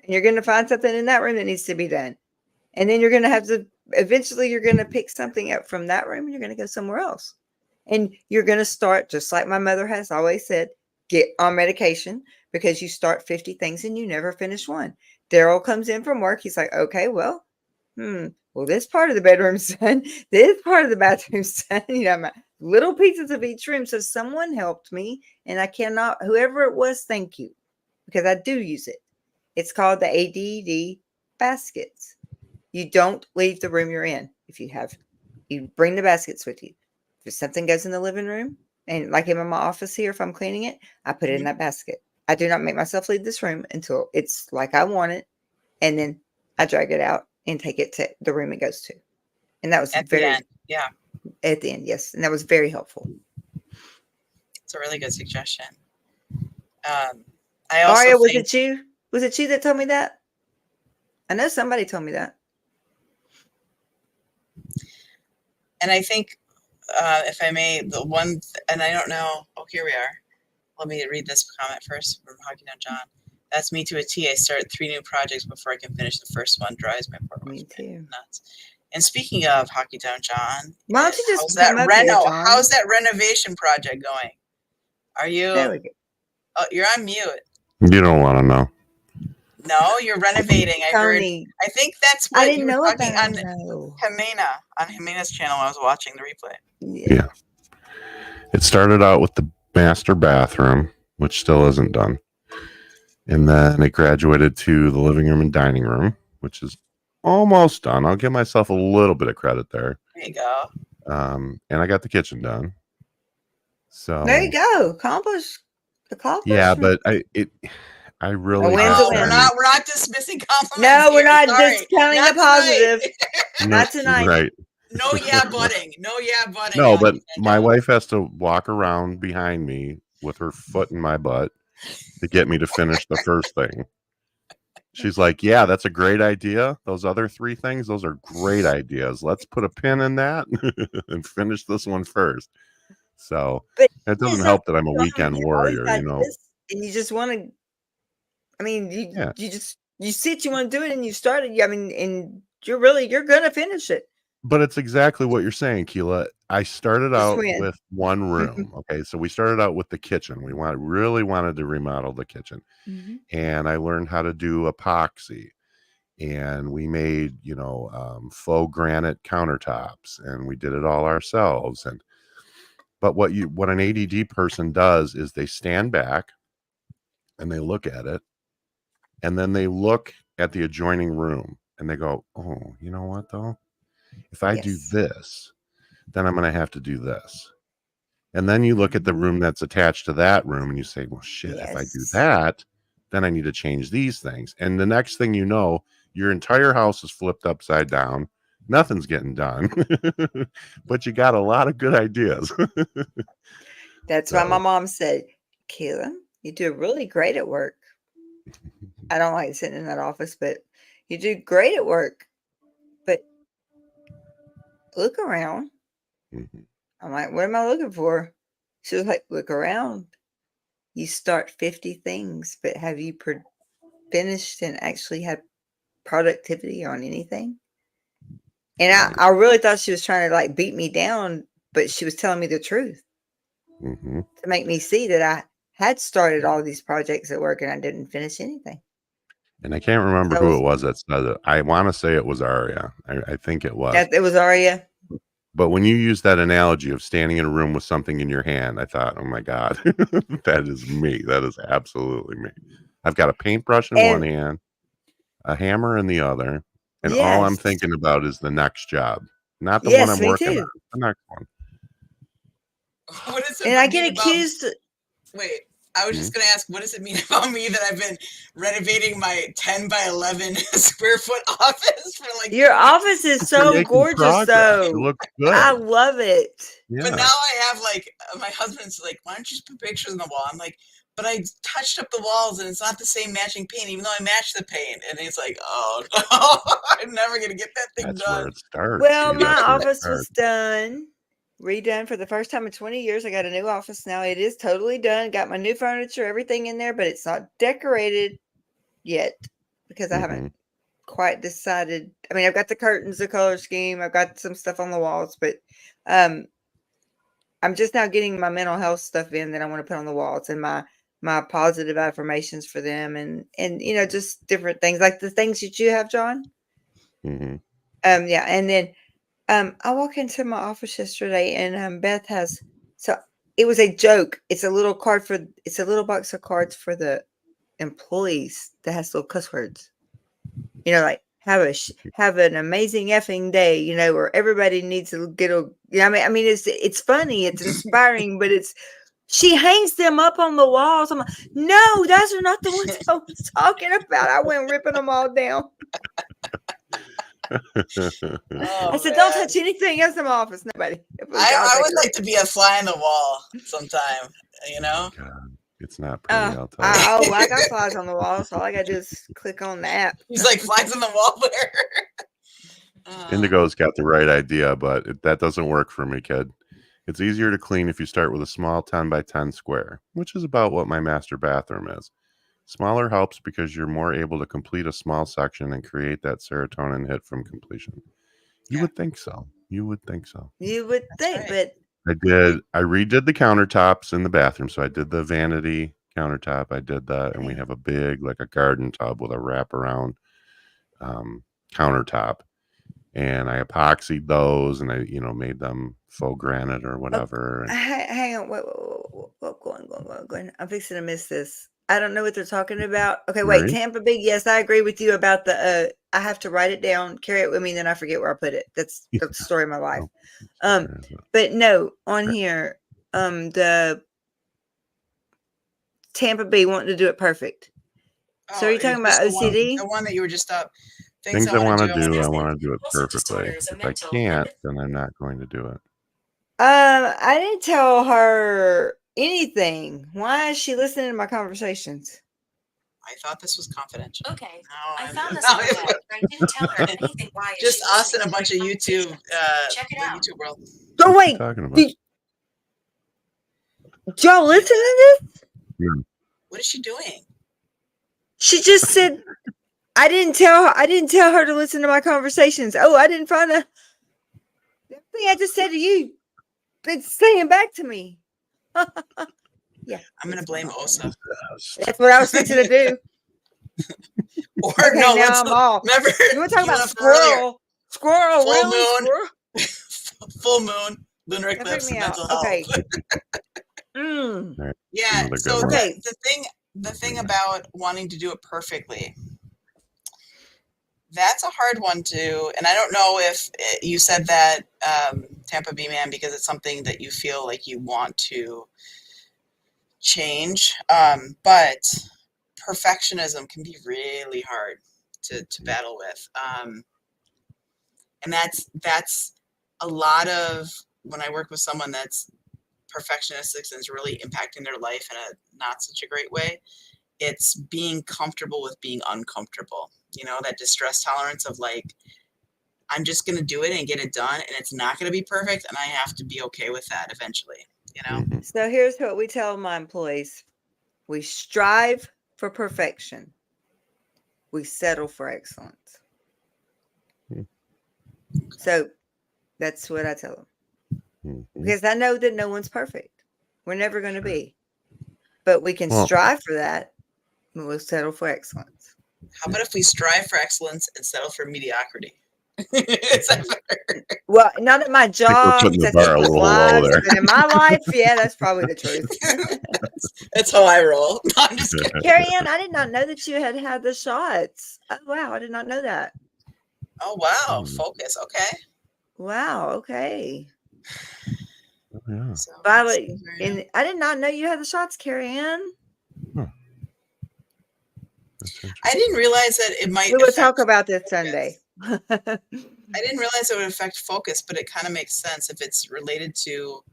And you're going to find something in that room that needs to be done. And then you're going to have to, eventually you're going to pick something up from that room and you're going to go somewhere else. And you're going to start, just like my mother has always said, get on medication, because you start 50 things and you never finish one. Daryl comes in from work. He's like, okay, well, this part of the bedroom's done. This part of the bathroom's done. My little pieces of each room. So someone helped me, and I cannot, whoever it was, thank you, because I do use it. It's called the ADD baskets. You don't leave the room you're in. You bring the baskets with you. If something goes in the living room, and like in my office here, if I'm cleaning it, I put it in that basket. I do not make myself leave this room until it's like I want it. And then I drag it out and take it to the room it goes to. And that was at the end. Yeah. At the end, yes. And that was very helpful. It's a really good suggestion. I also Aria, was it you? Was it you that told me that? I know somebody told me that. And I think, if I may, and I don't know. Oh, here we are. Let me read this comment first from Hockey Down John. That's me to a T. I start 3 new projects before I can finish the first one. Drives my poor Me too. Nuts. And speaking of Hockey Down John, why don't you just come up here, John? How's that renovation project going? Are you? There we go. Oh, you're on mute. You don't want to know. No, you're renovating. I heard. I think that's what I didn't you were know talking about on Jimena, on Jimena's channel. I was watching the replay. Yeah. It started out with the master bathroom, which still isn't done. And then it graduated to the living room and dining room, which is almost done. I'll give myself a little bit of credit there. There you go. And I got the kitchen done. So there you go. Accomplish. Yeah, but I really we're not dismissing compliments. No, we're not discounting the positive. Not tonight. Right. No butting. No butting. No, but my wife has to walk around behind me with her foot in my butt to get me to finish the first thing. She's like, yeah, that's a great idea. Those other 3 things, those are great ideas. Let's put a pin in that and finish this one first. So it doesn't help that I'm a weekend warrior, And you just want to, you see it, you want to do it, and you started. And you're going to finish it. But it's exactly what you're saying, Keilah. I started out with one room. Okay, so we started out with the kitchen. We really wanted to remodel the kitchen. And I learned how to do epoxy. And we made, faux granite countertops, and we did it all ourselves. But what an ADD person does is they stand back and they look at it, and then they look at the adjoining room and they go, oh, you know what though? If I do this, then I'm going to have to do this. And then you look at the room that's attached to that room and you say, well, shit, if I do that, then I need to change these things. And the next thing you know, your entire house is flipped upside down. Nothing's getting done, but you got a lot of good ideas. That's why my mom said, Keilah, you do really great at work. I don't like sitting in that office, but you do great at work. But look around. I'm like, what am I looking for? She was like, look around. You start 50 things, but have you finished and actually had productivity on anything? And I really thought she was trying to beat me down, but she was telling me the truth to make me see that I had started all these projects at work and I didn't finish anything. And I can't remember who it was that said it. I want to say it was Aria. I think it was. It was Aria. But when you use that analogy of standing in a room with something in your hand, I thought, oh my God, that is me. That is absolutely me. I've got a paintbrush in one hand, a hammer in the other, and all I'm thinking about is the next job, not the one I'm working on. The next one. What is it? And I get accused. Wait, I was just going to ask, what does it mean about me that I've been renovating my 10 by 11 square foot office for like your office is so gorgeous, though. You look good. I love it. Yeah. But now I have like, my husband's like, why don't you just put pictures on the wall? I'm like, but I touched up the walls and it's not the same matching paint, even though I matched the paint. And he's like, oh no, I'm never going to get that thing That's done. where it starts. Well, my office was redone for the first time in 20 years. I got a new office now. It is totally done. Got my new furniture, everything in there, but it's not decorated yet because I haven't quite decided. I mean, I've got the curtains, the color scheme. I've got some stuff on the walls, but I'm just now getting my mental health stuff in that I want to put on the walls and my positive affirmations for them and just different things like the things that you have, John. Mm-hmm. Yeah. And then I walk into my office yesterday and Beth has, so it was a joke. It's a little box of cards for the employees that has little cuss words, like have an amazing effing day, where everybody needs to get I mean, it's funny, it's inspiring, but she hangs them up on the walls. I'm like, no, those are not the ones I was talking about. I went ripping them all down. I said, don't touch anything else in my office. Nobody. I would like to be a fly on the wall sometime, God, it's not pretty, I'll tell you. I got flies on the wall, so all I got to do is click on the app. He's like, flies on the wall there. Indigo's got the right idea, but that doesn't work for me, kid. It's easier to clean if you start with a small 10 by 10 square, which is about what my master bathroom is. Smaller helps because you're more able to complete a small section and create that serotonin hit from completion. You would think so. You would think, right. But I redid the countertops in the bathroom. So I did the vanity countertop. I did that, and we have a big, like a garden tub with a wraparound countertop. And I epoxied those, and I, made them faux granite or whatever. Hang on, wait, go on. I'm fixing to miss this. I don't know what they're talking about. Okay, wait, Tampa Bay. Yes, I agree with you about the. I have to write it down, carry it with me, then I forget where I put it. That's the story of my life. But no, on here, the Tampa Bay wanting to do it perfect. So are you talking about OCD? The one that you were just up. Things I want to do, I want to do it perfectly. If I can't, then I'm not going to do it. I didn't tell her anything. Why is she listening to my conversations? I thought this was confidential. Okay. I found this on the web, but I didn't tell her anything. Why? Just us and a bunch of YouTube. Check it out. YouTube world. Oh wait, did y'all listen to this? Yeah. What is she doing? She just said. I didn't tell her to listen to my conversations. Oh, I didn't find the thing I just said to you. It's saying back to me. Yeah. I'm going to blame Osa. That's what I was fixing to do. Or okay, no, now I'm all. Remember, you were talking about squirrel. Squirrel, full really? Moon. Full moon, lunar eclipse, mental health. Okay. Yeah. So the thing about wanting to do it perfectly, that's a hard one to, and I don't know if you said that, Tampa Bay Man, because it's something that you feel like you want to change, but perfectionism can be really hard to battle with, and that's a lot of when I work with someone that's perfectionistic and is really impacting their life in a not such a great way. It's being comfortable with being uncomfortable. That distress tolerance of like, I'm just going to do it and get it done. And it's not going to be perfect. And I have to be okay with that eventually, So here's what we tell my employees. We strive for perfection. We settle for excellence. So that's what I tell them. Because I know that no one's perfect. We're never going to be. But we can strive for that. And we'll settle for excellence. How about if we strive for excellence and settle for mediocrity? Well, not at my job, that's people's lives, but in my life, yeah, that's probably the truth. That's how I roll. No, I'm just kidding. Carrie Ann, I did not know that you had the shots. Oh, wow, I did not know that. Oh, wow. Focus. Okay. Wow. Okay. Yeah. So, I did not know you had the shots, Carrie Ann. I didn't realize that it might. We will talk about this Sunday. I didn't realize it would affect focus, but it kind of makes sense if it's related to.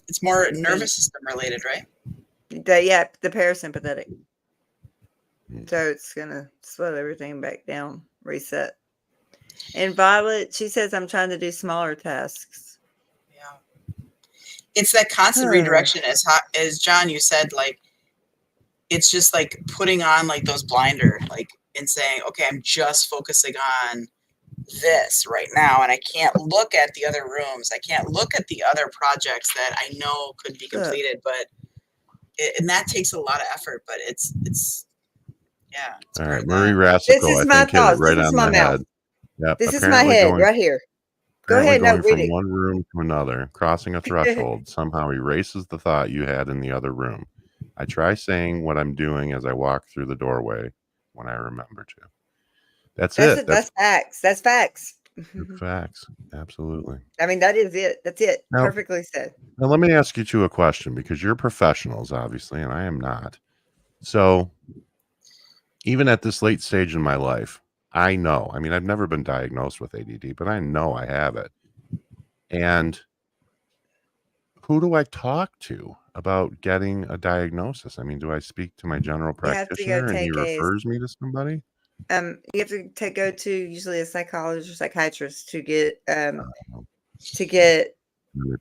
It's more nervous system related, right? The parasympathetic. So it's gonna slow everything back down, reset. And Violet, she says, I'm trying to do smaller tasks. Yeah. It's that constant redirection, as John, you said, like, it's just like putting on like those blinder, like, and saying, okay, I'm just focusing on this right now, and I can't look at the other rooms. I can't look at the other projects that I know could be completed, but and that takes a lot of effort, but it's yeah. It's all right, Marie Rassico, this is my thoughts. Right this is on my the mouth. head. Yep. This is my head right here. Go ahead. Going Read from it. one room to another, crossing a threshold, somehow erases the thought you had in the other room. I try saying what I'm doing as I walk through the doorway when I remember to. That's it. That's facts. That's facts. Facts. Absolutely. I mean, that is it. That's it. Now, perfectly said. Now, let me ask you two a question, because you're professionals, obviously, and I am not. So, even at this late stage in my life, I know. I mean, I've never been diagnosed with ADD, but I know I have it. And who do I talk to about getting a diagnosis? I mean, do I speak to my general practitioner and he refers me to somebody? You have to go to usually a psychologist or psychiatrist to get They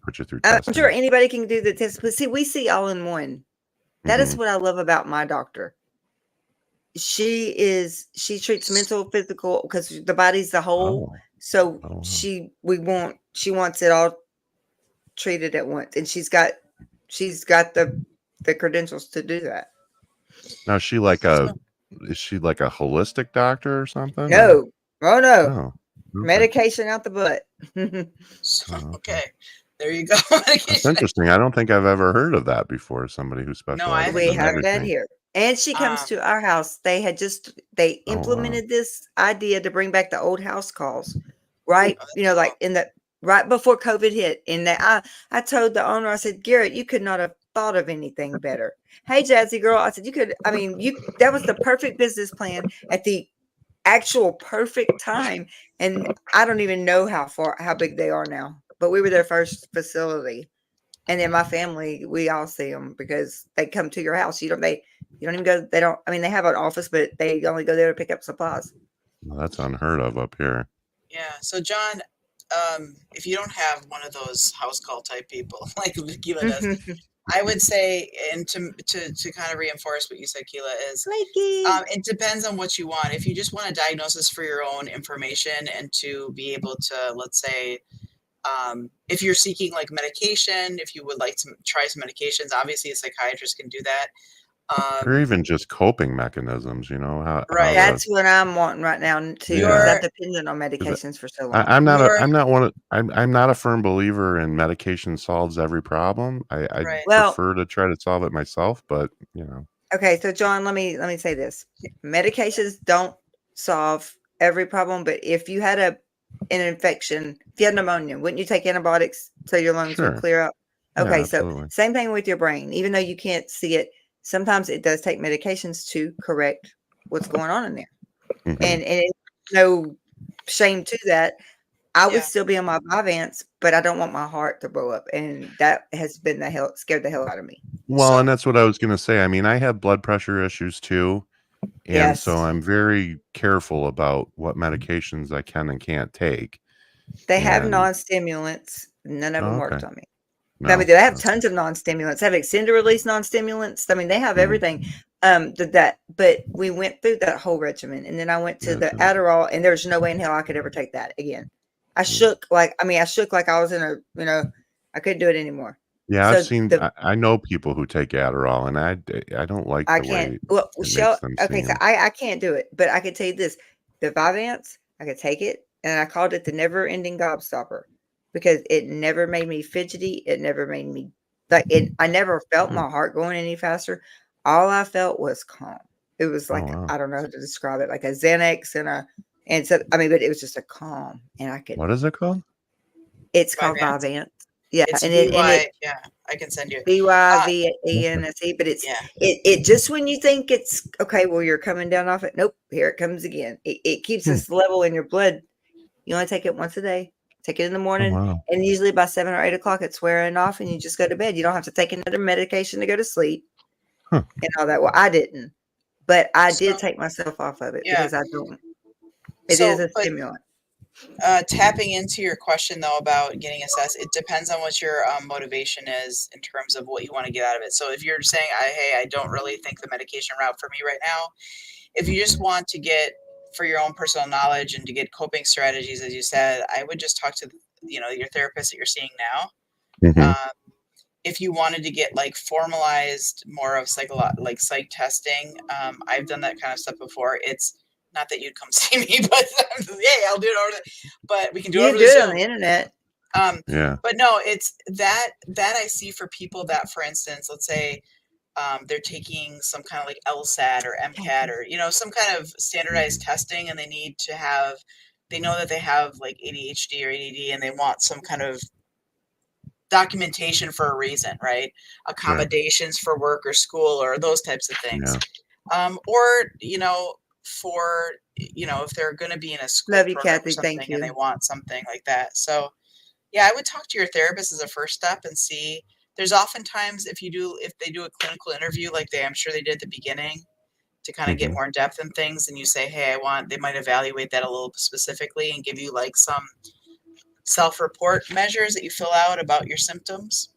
put you through testing. I'm sure anybody can do the test, but see, we see all in one. That is what I love about my doctor. She treats mental, physical, because the body's the whole. So she wants it all treated at once, and she's got the credentials to do that. Now, is she like a holistic doctor or something? No. Oh no. Oh, okay. Medication out the butt. Okay. There you go. That's interesting. I don't think I've ever heard of that before. Somebody who specializes. No, we have that here. And she comes to our house. They implemented this idea to bring back the old house calls, right? Like right before COVID hit. And I told the owner, I said, Garrett, you could not have thought of anything better. Hey, Jazzy girl, I said, that was the perfect business plan at the actual perfect time. And I don't even know how big they are now, but we were their first facility. And then my family, we all see them because they come to your house. You don't even go. They have an office, but they only go there to pick up supplies. Well, that's unheard of up here. Yeah. So John, if you don't have one of those house call type people like Keilah does, I would say, and to kind of reinforce what you said, Keilah, is it depends on what you want. If you just want a diagnosis for your own information and to be able to, let's say, if you're seeking like medication, if you would like to try some medications, obviously a psychiatrist can do that. Or even just coping mechanisms, how that's what I'm wanting right now too. Yeah. I'm dependent on medications for so long. I'm not a firm believer in medication solves every problem. I prefer to try to solve it myself, but Okay, so John, let me say this: medications don't solve every problem, but if you had an infection, if you had pneumonia, wouldn't you take antibiotics so your lungs would clear up? Okay, so same thing with your brain. Even though you can't see it, sometimes it does take medications to correct what's going on in there. And it's no shame to that. I would still be on my Vyvanse, but I don't want my heart to blow up. And that has been scared the hell out of me. Well, and that's what I was going to say. I mean, I have blood pressure issues too. And so I'm very careful about what medications I can and can't take. They have non-stimulants. None of them worked on me. No, they have tons of non-stimulants. They have extended release non-stimulants. I mean, they have everything. But we went through that whole regimen, and then I went to the Adderall, and there's no way in hell I could ever take that again. I shook like I was in I couldn't do it anymore. Yeah, so I know people who take Adderall, and I don't like the way I can't do it, but I can tell you this: the Vyvanse, I could take it, and I called it the never-ending gobstopper because it never made me fidgety. It never made me I never felt my heart going any faster. All I felt was calm. It was like I don't know how to describe it, like a Xanax but it was just a calm, and I could. What is it called? It's called Vyvanse. Yeah, It's and VY. Yeah, I can send you. BYVENSE, but Yeah. it just when you think it's okay, well, you're coming down off it. Nope, here it comes again. It keeps this level in your blood. You only take it once a day. Take it in the morning, and usually by 7 or 8 o'clock, it's wearing off, and you just go to bed. You don't have to take another medication to go to sleep and all that. Well, I didn't, but I did take myself off of it because I don't. It is a stimulant. Tapping into your question though about getting assessed, it depends on what your motivation is in terms of what you want to get out of it. So if you're saying, hey, I don't really think the medication route for me right now, if you just want to get for your own personal knowledge and to get coping strategies, as you said, I would just talk to your therapist that you're seeing now. If you wanted to get like formalized more of psych testing, I've done that kind of stuff before. It's not that you'd come see me, but yeah, I'll do it over but we can do it over it on the internet. But no, it's that I see for people that, for instance, let's say they're taking some kind of like LSAT or MCAT or some kind of standardized testing, and they know that they have like ADHD or ADD, and they want some kind of documentation for a reason, right? Accommodations for work or school or those types of things. Or for if they're going to be in a school program or something, and they want something like that. So yeah, I would talk to your therapist as a first step and see. There's oftentimes if they do a clinical interview like I'm sure they did at the beginning to kind of get more in depth in things, and you say, hey, they might evaluate that a little specifically and give you like some self-report measures that you fill out about your symptoms.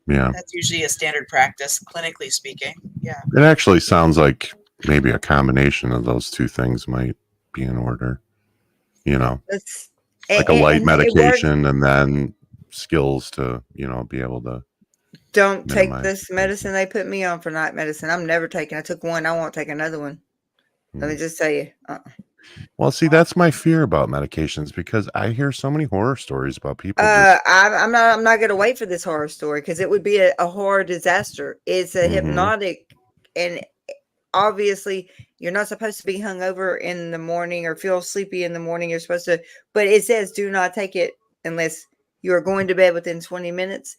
Yeah, that's usually a standard practice, clinically speaking. Yeah, it actually sounds like maybe a combination of those two things might be in order. It's like a light medication and then skills to be able to don't take this medicine they put me on for night medicine. I'm never taking. I took one. I won't take another one. Let me just tell you. Well, see, that's my fear about medications, because I hear so many horror stories about people. I'm not going to wait for this horror story, because it would be a horror disaster. It's a hypnotic, and obviously you're not supposed to be hungover in the morning or feel sleepy in the morning. You're supposed to, but it says do not take it unless you are going to bed within 20 minutes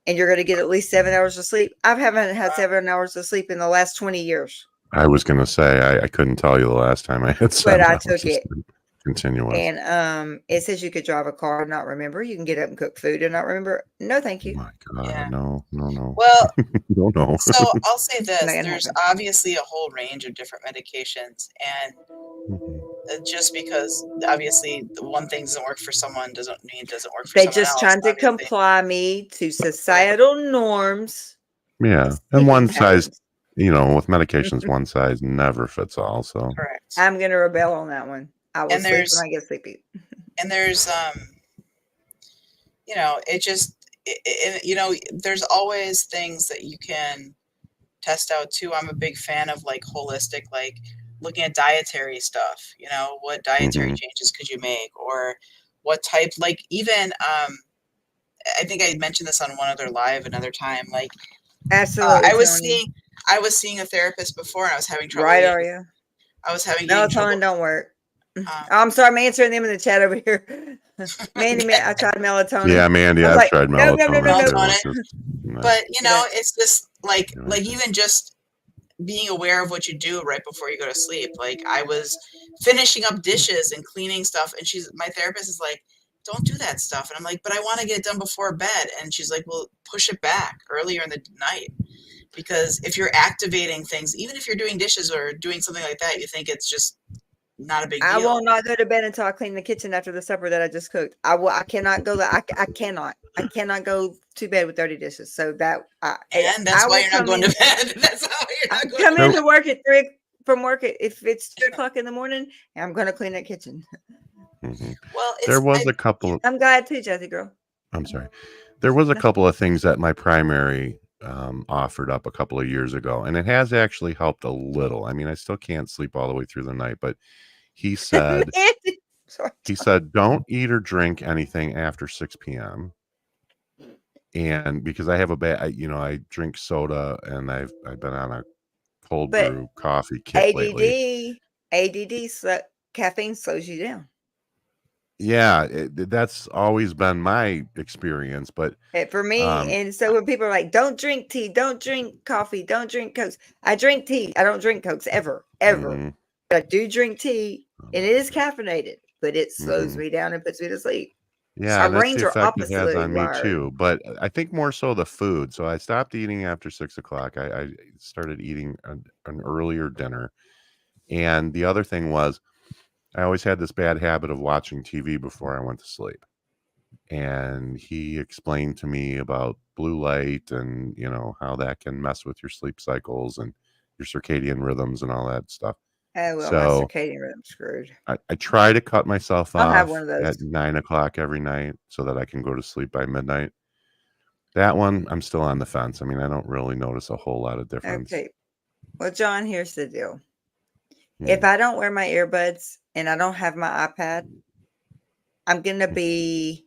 and you're going to get at least 7 hours of sleep. I haven't had 7 hours of sleep in the last 20 years. I was going to say, I couldn't tell you the last time I had 7 but I hours took it. Continuous. And it says you could drive a car and not remember. You can get up and cook food and not remember. No, thank you. Oh my God, no. Well, no. So I'll say this: there's obviously a whole range of different medications, and just because obviously the one thing doesn't work for someone doesn't mean it doesn't work for someone else. They just trying to comply me to societal norms. Yeah, and one size. With medications, one size never fits all. So correct. I'm going to rebel on that one. I will sleep when I get sleepy. And there's, there's always things that you can test out too. I'm a big fan of like holistic, like looking at dietary stuff. What dietary changes could you make, or what type? Like even, I think I mentioned this on one other live another time. Like, absolutely, I was seeing a therapist before, and I was having trouble. Right, are you? I was having melatonin don't work. I'm sorry, I'm answering them in the chat over here. Mandy, I tried melatonin. Yeah, Mandy, I've tried melatonin. No. But it's just like even just being aware of what you do right before you go to sleep. Like I was finishing up dishes and cleaning stuff, and my therapist is like, "Don't do that stuff," and I'm like, "But I want to get it done before bed," and she's like, "Well, push it back earlier in the night." Because if you're activating things, even if you're doing dishes or doing something like that, you think it's just not a big deal. I will not go to bed until I clean the kitchen after the supper that I just cooked. I cannot go there. I cannot go to bed with dirty dishes. So that's why you're not going to bed. That's how you're not going. Come into work at 3 from work. If it's 2 o'clock in the morning, I'm going to clean that kitchen. Well, there was a couple. I'm glad too, Jesse girl. I'm sorry. There was a couple of things that my primary offered up a couple of years ago, and it has actually helped a little. I mean, I still can't sleep all the way through the night, but he said don't eat or drink anything after 6 p.m. And because I have I drink soda, and I've been on a cold brew coffee kick lately. ADD, caffeine slows you down. Yeah, that's always been my experience. But For me, and so when people are like, "Don't drink tea, don't drink coffee, don't drink Cokes," I drink tea. I don't drink Cokes ever. Mhm. But I do drink tea, and it is caffeinated, but it slows me down and puts me to sleep. Yeah, Our that's the brains are effect it has oppositely on me wired. too. But I think more so the food. So I stopped eating after 6 o'clock. I started eating an earlier dinner. And the other thing was, I always had this bad habit of watching TV before I went to sleep. And he explained to me about blue light and, how that can mess with your sleep cycles and your circadian rhythms and all that stuff. Oh, well, my So circadian rhythm's screwed. I try to cut myself I'll have off one of those. at 9 o'clock every night so that I can go to sleep by midnight. That one, I'm still on the fence. I mean, I don't really notice a whole lot of difference. Okay. Well, John, here's the deal. If I don't wear my earbuds and I don't have my iPad, I'm going to be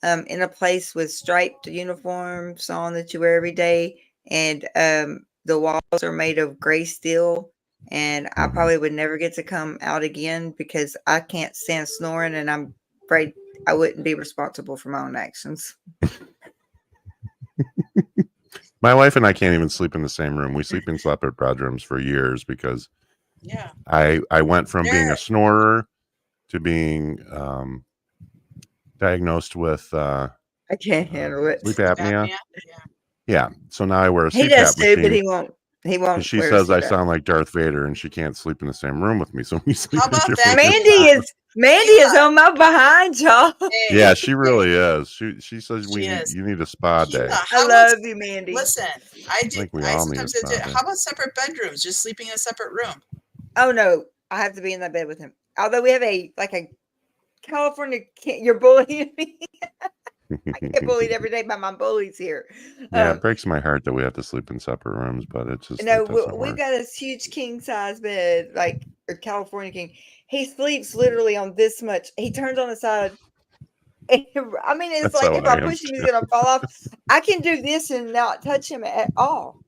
in a place with striped uniforms on that you wear every day. And the walls are made of gray steel. And I probably would never get to come out again because I can't stand snoring. And I'm afraid I wouldn't be responsible for my own actions. My wife and I can't even sleep in the same room. We sleep in separate bedrooms for years because I went from being a snorer to being diagnosed with I can't handle it. sleep apnea. Yeah. So now I wear a CPAP He does too, machine. but he won't. She says I sound like Darth Vader, and she can't sleep in the same room with me. So we sleep. How about in that? Mandy is on my behind, y'all. Hey, yeah, she really is. She says you need a spa day. I love you, Mandy. Listen, I sometimes do. How about separate bedrooms? Just sleeping in a separate room. Oh no, I have to be in that bed with him. Although we have a California, you're bullying me. I get bullied every day by my bullies here. Yeah, it breaks my heart that we have to sleep in separate rooms, but it's just we've got this huge king size bed, like a California king. He sleeps literally on this much. He turns on the side. And, I mean, it's That's like how if I I am push him, he's too. gonna fall off. I can do this and not touch him at all.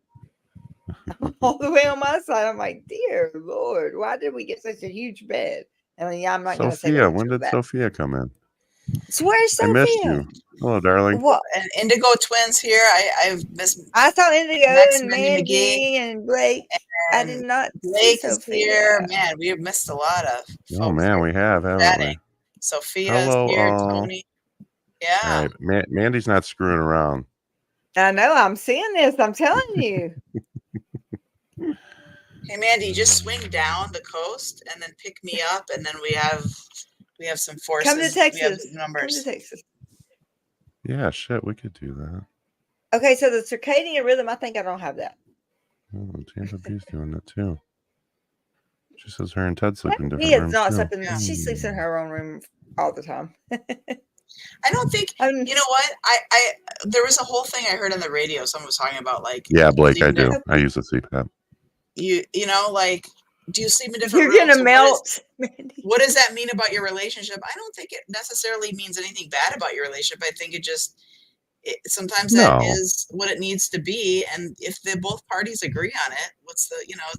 All the way on my side. I'm like, dear Lord, why did we get such a huge bed? I mean, yeah, I'm not going to say Sophia, when did Sophia come in? So where's Sophia? I missed you. Hello, darling. What? And Indigo twins here. I've missed. I saw Indigo Max and Mandy and Blake. And I did not Blake see is Sophia. here. Man, we have missed a lot of. Oh man, we have, haven't we? Sophia is here. Tony. Yeah. All right. Mandy's not screwing around. I know. I'm seeing this. I'm telling you. Hey, Mandy, just swing down the coast and then pick me up, and then we have some forces. Come to Texas. We have numbers. Come to Texas. Yeah, shit, we could do that. Okay, so the circadian rhythm, I think I don't have that. Oh, Tampa B's doing that too. She says her and Ted sleep in different He is rooms. not something. Yeah. She sleeps in her own room all the time. I don't think you know what I there was a whole thing I heard on the radio. Someone was talking about yeah, Blake, I do. I use the CPAP. You know, do you sleep in different rooms? You're gonna melt. What does that mean about your relationship? I don't think it necessarily means anything bad about your relationship. I think sometimes that is what it needs to be, and if both parties agree on it, it's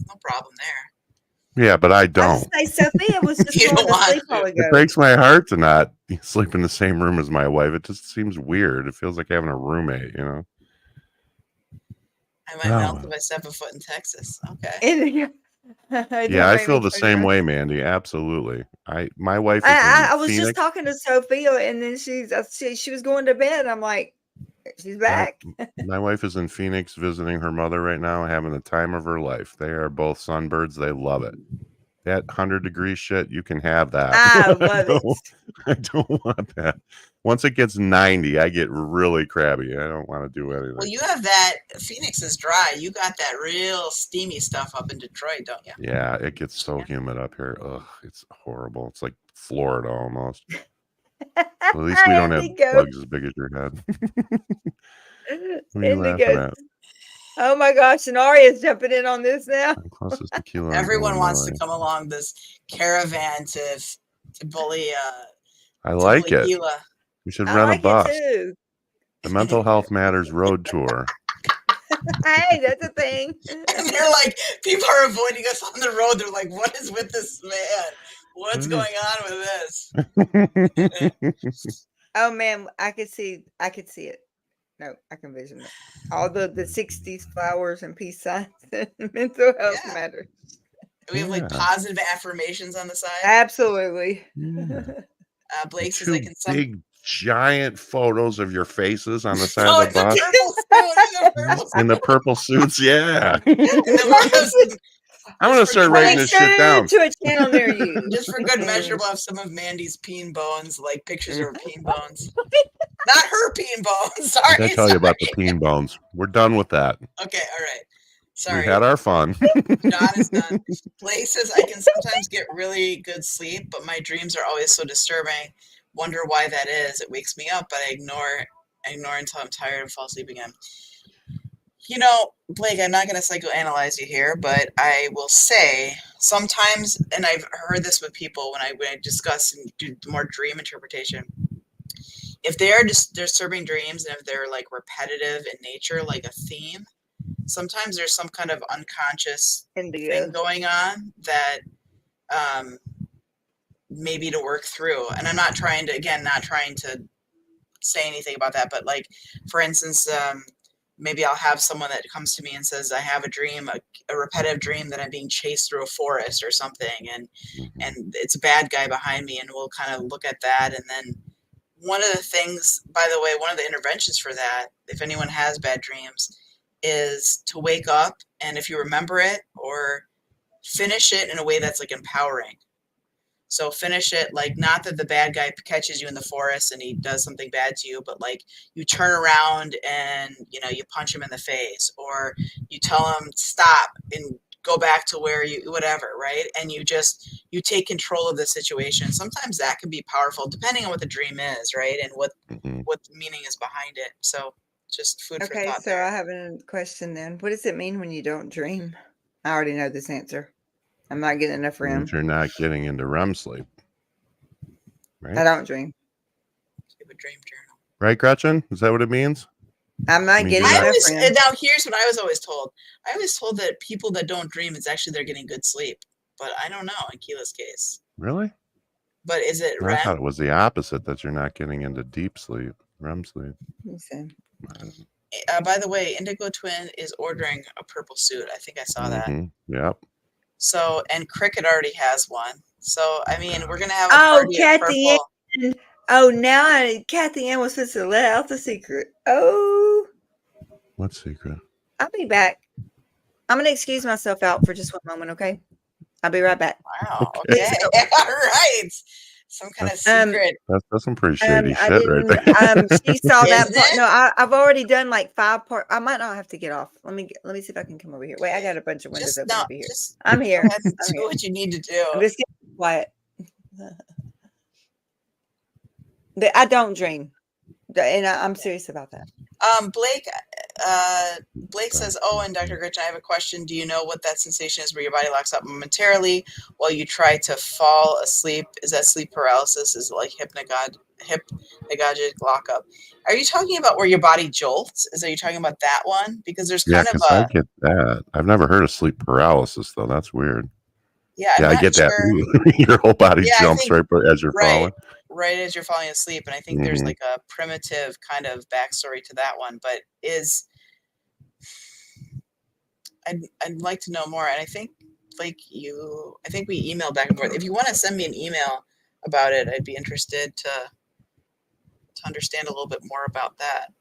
no problem there. Yeah, but I don't. I say Sophia was just going to sleep all ago. It breaks my heart to not sleep in the same room as my wife. It just seems weird. It feels like having a roommate, I might melt if I step a foot in Texas. Okay. Yeah, I feel the same way, Mandy. Absolutely. My wife is I was Phoenix. just talking to Sophia, and then she was going to bed. I'm like, she's back. My wife is in Phoenix visiting her mother right now, having the time of her life. They are both sunbirds. They love it. That 100-degree shit, you can have that. I love it. I don't want that. Once it gets 90, I get really crabby. I don't want to do anything. Well, you have that. Phoenix is dry. You got that real steamy stuff up in Detroit, don't you? Yeah, it gets so humid up here. Ugh, it's horrible. It's like Florida almost. Well, at least we don't have bugs as big as your head. What are you laughing at? Oh my gosh, and Aria's jumping in on this now. Closest to Keilah. Everyone wants to come along this caravan to bully. I like it. Keilah. We should rent a bus. Too. The Mental Health Matters Road Tour. Hey, that's a thing. And they're like, people are avoiding us on the road. They're like, what is with this man? What's going on with this? Oh man, I could see it. No, I can vision it. All the 60s flowers and peace signs and mental health matters. We have like positive affirmations on the side. Absolutely. Blake says I can big giant photos of your faces on the side of the bus. In the purple suits, yeah. I'm gonna start writing this shit down. To a channel near you. Just for good measure, we'll have some of Mandy's peen bones, like pictures of her peen bones. Not her peen bones. Sorry. I'll tell you about the peen bones. We're done with that. Okay, all right. Sorry. We had our fun. John is done. Blake says I can sometimes get really good sleep, but my dreams are always so disturbing. Wonder why that is. It wakes me up, but I ignore until I'm tired and fall asleep again. You know, Blake, I'm not going to psychoanalyze you here, but I will say sometimes, and I've heard this with people when I discuss and do more dream interpretation, if they are just disturbing dreams and if they're like repetitive in nature, like a theme, sometimes there's some kind of unconscious thing going on that maybe to work through. And I'm not trying to say anything about that, but like, for instance, maybe I'll have someone that comes to me and says, I have a dream, a repetitive dream that I'm being chased through a forest or something. And it's a bad guy behind me. And we'll kind of look at that. And then one of the things, by the way, one of the interventions for that, if anyone has bad dreams, is to wake up. And if you remember it, or finish it in a way that's like empowering. So finish it, like, not that the bad guy catches you in the forest and he does something bad to you, but like you turn around and, you know, you punch him in the face, or you tell him stop and go back to where you, whatever, right? And you take control of the situation. Sometimes that can be powerful depending on what the dream is, right? And what the meaning is behind it. So just food for thought. Okay, so I have a question then. What does it mean when you don't dream? I already know this answer. I'm not getting enough REM. You're not getting into REM sleep. Right? I don't dream. Keep a dream journal. Right, Gretchen? Is that what it means? I'm not getting enough REM. Now, here's what I was always told. I was told that people that don't dream, it's actually they're getting good sleep. But I don't know in Keilah's case. Really? But is it REM? I thought it was the opposite, that you're not getting into deep sleep, REM sleep. By the way, Indigo Twin is ordering a purple suit. I think I saw that. Yep. So, and Cricket already has one. So, I mean, we're going to have a party of purple. Ann. Oh, now Kathy Ann was supposed to let out the secret. Oh. What secret? I'll be back. I'm going to excuse myself out for just one moment, okay? I'll be right back. Wow. Okay. All right. Some kind of secret. That's some pretty shady shit right there. She saw that part. No, I've already done like 5 parts. I might not have to get off. Let me see if I can come over here. Wait, I got a bunch of windows open over here. I'm here. Do what you need to do. I'm just getting quiet. I don't dream, and I'm serious about that. Blake says, oh, and Dr. Gretchen, I have a question. Do you know what that sensation is where your body locks up momentarily while you try to fall asleep? Is that sleep paralysis? Is it like hypnagogic lockup? Are you talking about where your body jolts? Are you talking about that one? Because there's kind of I get that. I've never heard of sleep paralysis, though. That's weird. Yeah, I get that. Your whole body jumps right as you're falling. Right as you're falling asleep. And I think there's like a primitive kind of backstory to that one. But I'd like to know more. And I think we emailed back and forth. If you want to send me an email about it, I'd be interested to understand a little bit more about that.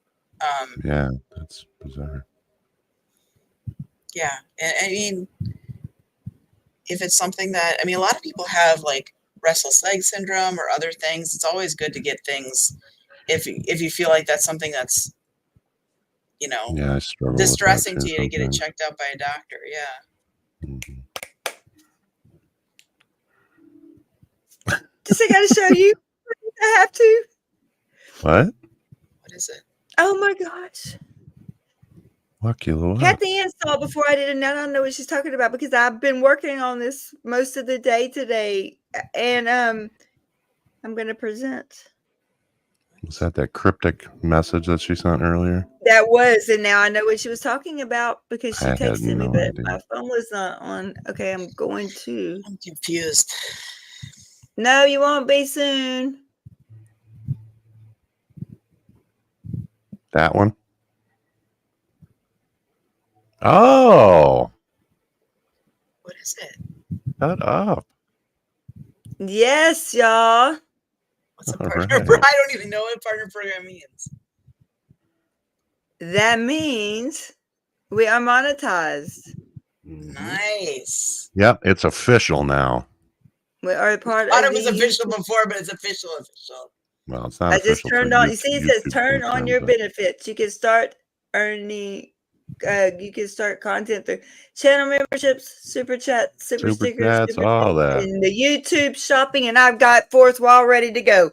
Yeah, that's bizarre. Yeah. And I mean, if it's something that, I mean, a lot of people have like restless leg syndrome or other things. It's always good to get things if you feel like that's something that's, you know, distressing to you, to get it checked out by a doctor. Yeah. Just I gotta show you. I have to. What? What is it? Oh my gosh. What, Keilah? Kathy Ann saw it before I did, and now I know what she's talking about because I've been working on this most of the day today, and I'm going to present. Was that cryptic message that she sent earlier? That was, and now I know what she was talking about because she texted me, but idea. my phone was not on. Okay, I'm going to. I'm confused. No, you won't be soon. That one. Oh, What is it? shut up. Yes, y'all. What's a All partner? right. I don't even know what partner program means. That means we are monetized. Nice. Yep, it's official now. We are part I thought of it was the official before, but it's official. Well, it's not I just official. turned till on. You see, it says turn on confirms your it. benefits. You can start earning. You can start content through channel memberships, super chats, super stickers, chats, all that. and the YouTube shopping. And I've got fourth wall ready to go.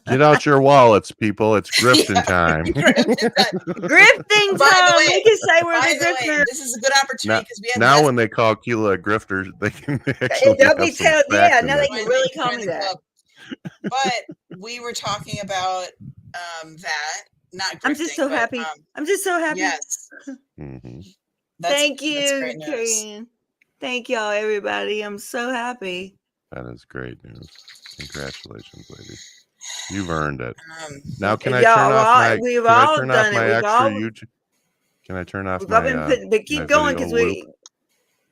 Get out your wallets, people. It's grifting time. Grifting By the time. way- We can say we're By the the way, grifter. this is a good opportunity because we had Now less when they call Keilah a grifter, they can actually They'll be have some tell- fact yeah, in now it. they can really call me that. But we were talking about that, not grifting. I'm just so but, happy. I'm just so happy. Yes. Mhm. Thank That's you, great news. Karen. Thank y'all, everybody. I'm so happy. That is great news. Congratulations, lady. You've earned it. Now, can I Y'all, turn off my? we've Can I all turn off done it. my We've extra all, YouTube? Can I turn off we've all my? been putting, but keep my going video because loop?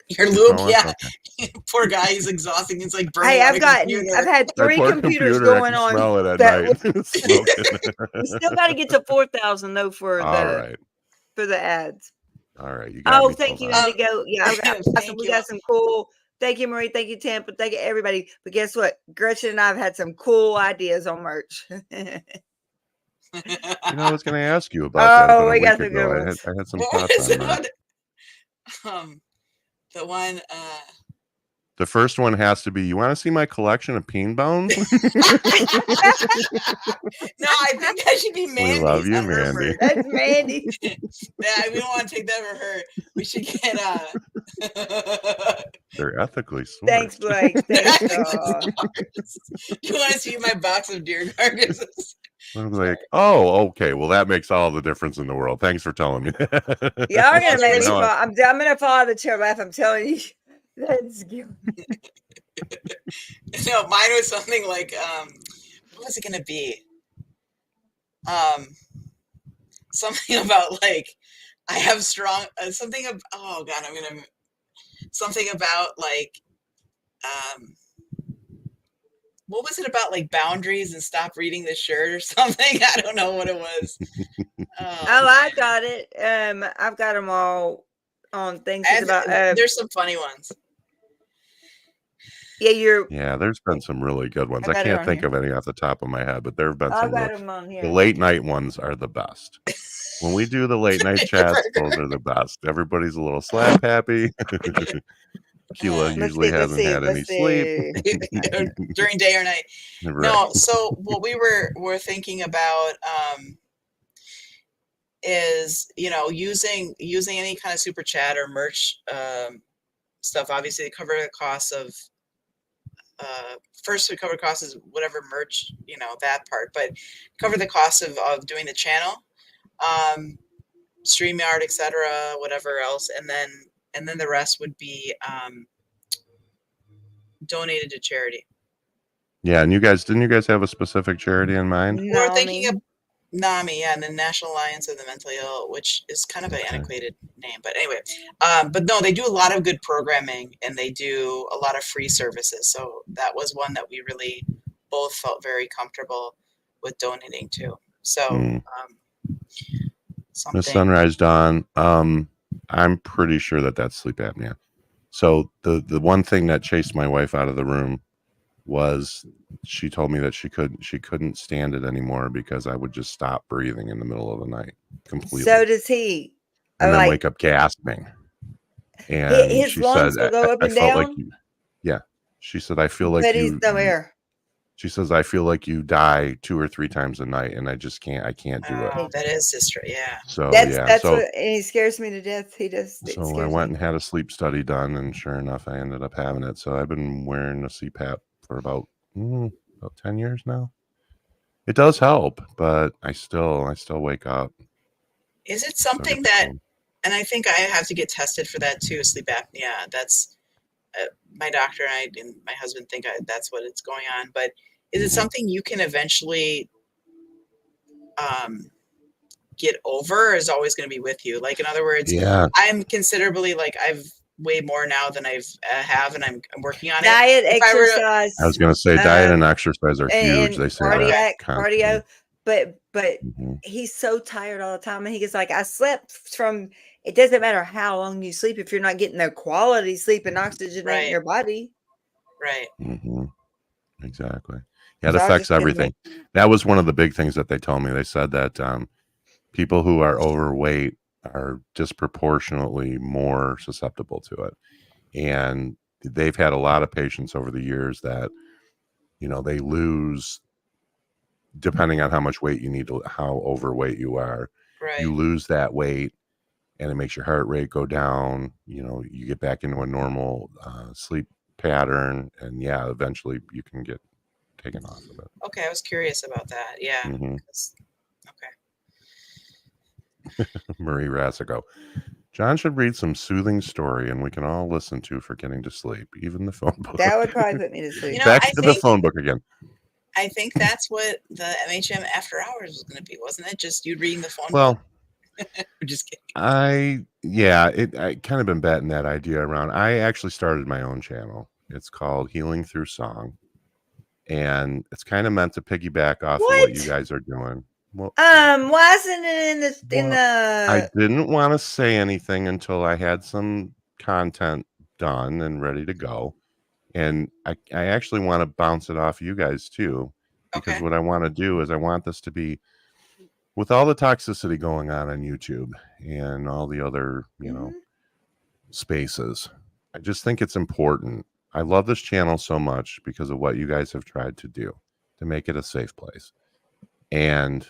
Your Keep loop, going? yeah. Okay. Poor guy, he's exhausting. He's like burning hey, out a computer. I've had My 3 poor computers computer, going I can on. smell it at that night. Smoking. we still got to get to 4,000 though for All right. for the ads. All right. You got Oh, me thank till you, then. Indigo. Yeah, we got some cool. Thank you, Marie. Thank you, Tampa. Thank you, everybody. But guess what? Gretchen and I have had some cool ideas on merch. I was going to ask you about that about a week ago. I had some thoughts on that. The one. The first one has to be, you want to see my collection of peen bones? No, I think that should be Mandy's. We love you, Mandy. That's Mandy. Yeah, we don't want to take that for her. We should get They're ethically sourced. Thanks, Blake. Thanks, you want to see my box of deer carcasses? I was like, oh, okay. Well, that makes all the difference in the world. Thanks for telling me. Y'all are gonna make me fall. I'm gonna fall out of the chair laugh. I'm telling you. That's good. No, mine was something like, what was it gonna be? Something about like, I have strong something of. Oh God, something about like, what was it about like boundaries and stop reading the shirt or something? I don't know what it was. I got it. I've got them all on things about. There's some funny ones. Yeah, there's been some really good ones. I can't think of any off the top of my head, but there have been some. The late night ones are the best. When we do the late night chats, those are the best. Everybody's a little slap happy. Keilah usually hasn't had any sleep during day or night. Right. No, so what we were thinking about is using any kind of super chat or merch stuff. Obviously, to cover the costs of first to cover costs is whatever merch, that part, but cover the cost of doing the channel, StreamYard, etc., whatever else, and then the rest would be donated to charity. Yeah, and didn't you guys have a specific charity in mind? We're thinking of NAMI, and the National Alliance of the Mentally Ill, which is kind of an antiquated name, but anyway. But no, they do a lot of good programming, and they do a lot of free services. So that was one that we really both felt very comfortable with donating to. So Miss Sunrise Dawn, I'm pretty sure that's sleep apnea. So the one thing that chased my wife out of the room was she told me that she couldn't stand it anymore because I would just stop breathing in the middle of the night completely. So does he. And then wake up gasping. And his she lungs said, will go up and down. Like she said, I feel like he's no air. She says, I feel like you die 2 or 3 times a night, and I can't do it. That is sister, yeah. So that's what, and he scares me to death. He does. So I went and had a sleep study done, and sure enough, I ended up having it. So I've been wearing a CPAP for about 10 years now. It does help, but I still wake up. Is it something that, and I think I have to get tested for that too, sleep apnea. That's my doctor and my husband think that's what it's going on. But is it something you can eventually get over, or is always going to be with you? Like, in other words, I'm considerably like I've way more now than I've have, and I'm working on diet, it. exercise. I was going to say diet and exercise are huge. They say cardio, but he's so tired all the time, and he gets like, I slept from. It doesn't matter how long you sleep if you're not getting the quality sleep and oxygenating your body. Right. Exactly. Yeah, it affects everything. That was one of the big things that they told me. They said that people who are overweight are disproportionately more susceptible to it. And they've had a lot of patients over the years that, they lose, depending on how much weight you need to, how overweight you are, you lose that weight and it makes your heart rate go down. You get back into a normal sleep pattern, and eventually you can get taken off of it. Okay. I was curious about that. Yeah. Okay. Marie Rassico. John should read some soothing story and we can all listen to for getting to sleep, even the phone book. That would probably put me to sleep. Back to the phone book again. I think that's what the MHM After Hours was going to be, wasn't it? Just you reading the phone book? I'm just kidding. I kind of been betting that idea around. I actually started my own channel. It's called Healing Through Song. And it's kind of meant to piggyback off of what you guys are doing. Well, why isn't it in the? I didn't want to say anything until I had some content done and ready to go, and I actually want to bounce it off you guys too, because what I want to do is I want this to be, with all the toxicity going on YouTube and all the other spaces. I just think it's important. I love this channel so much because of what you guys have tried to do to make it a safe place. And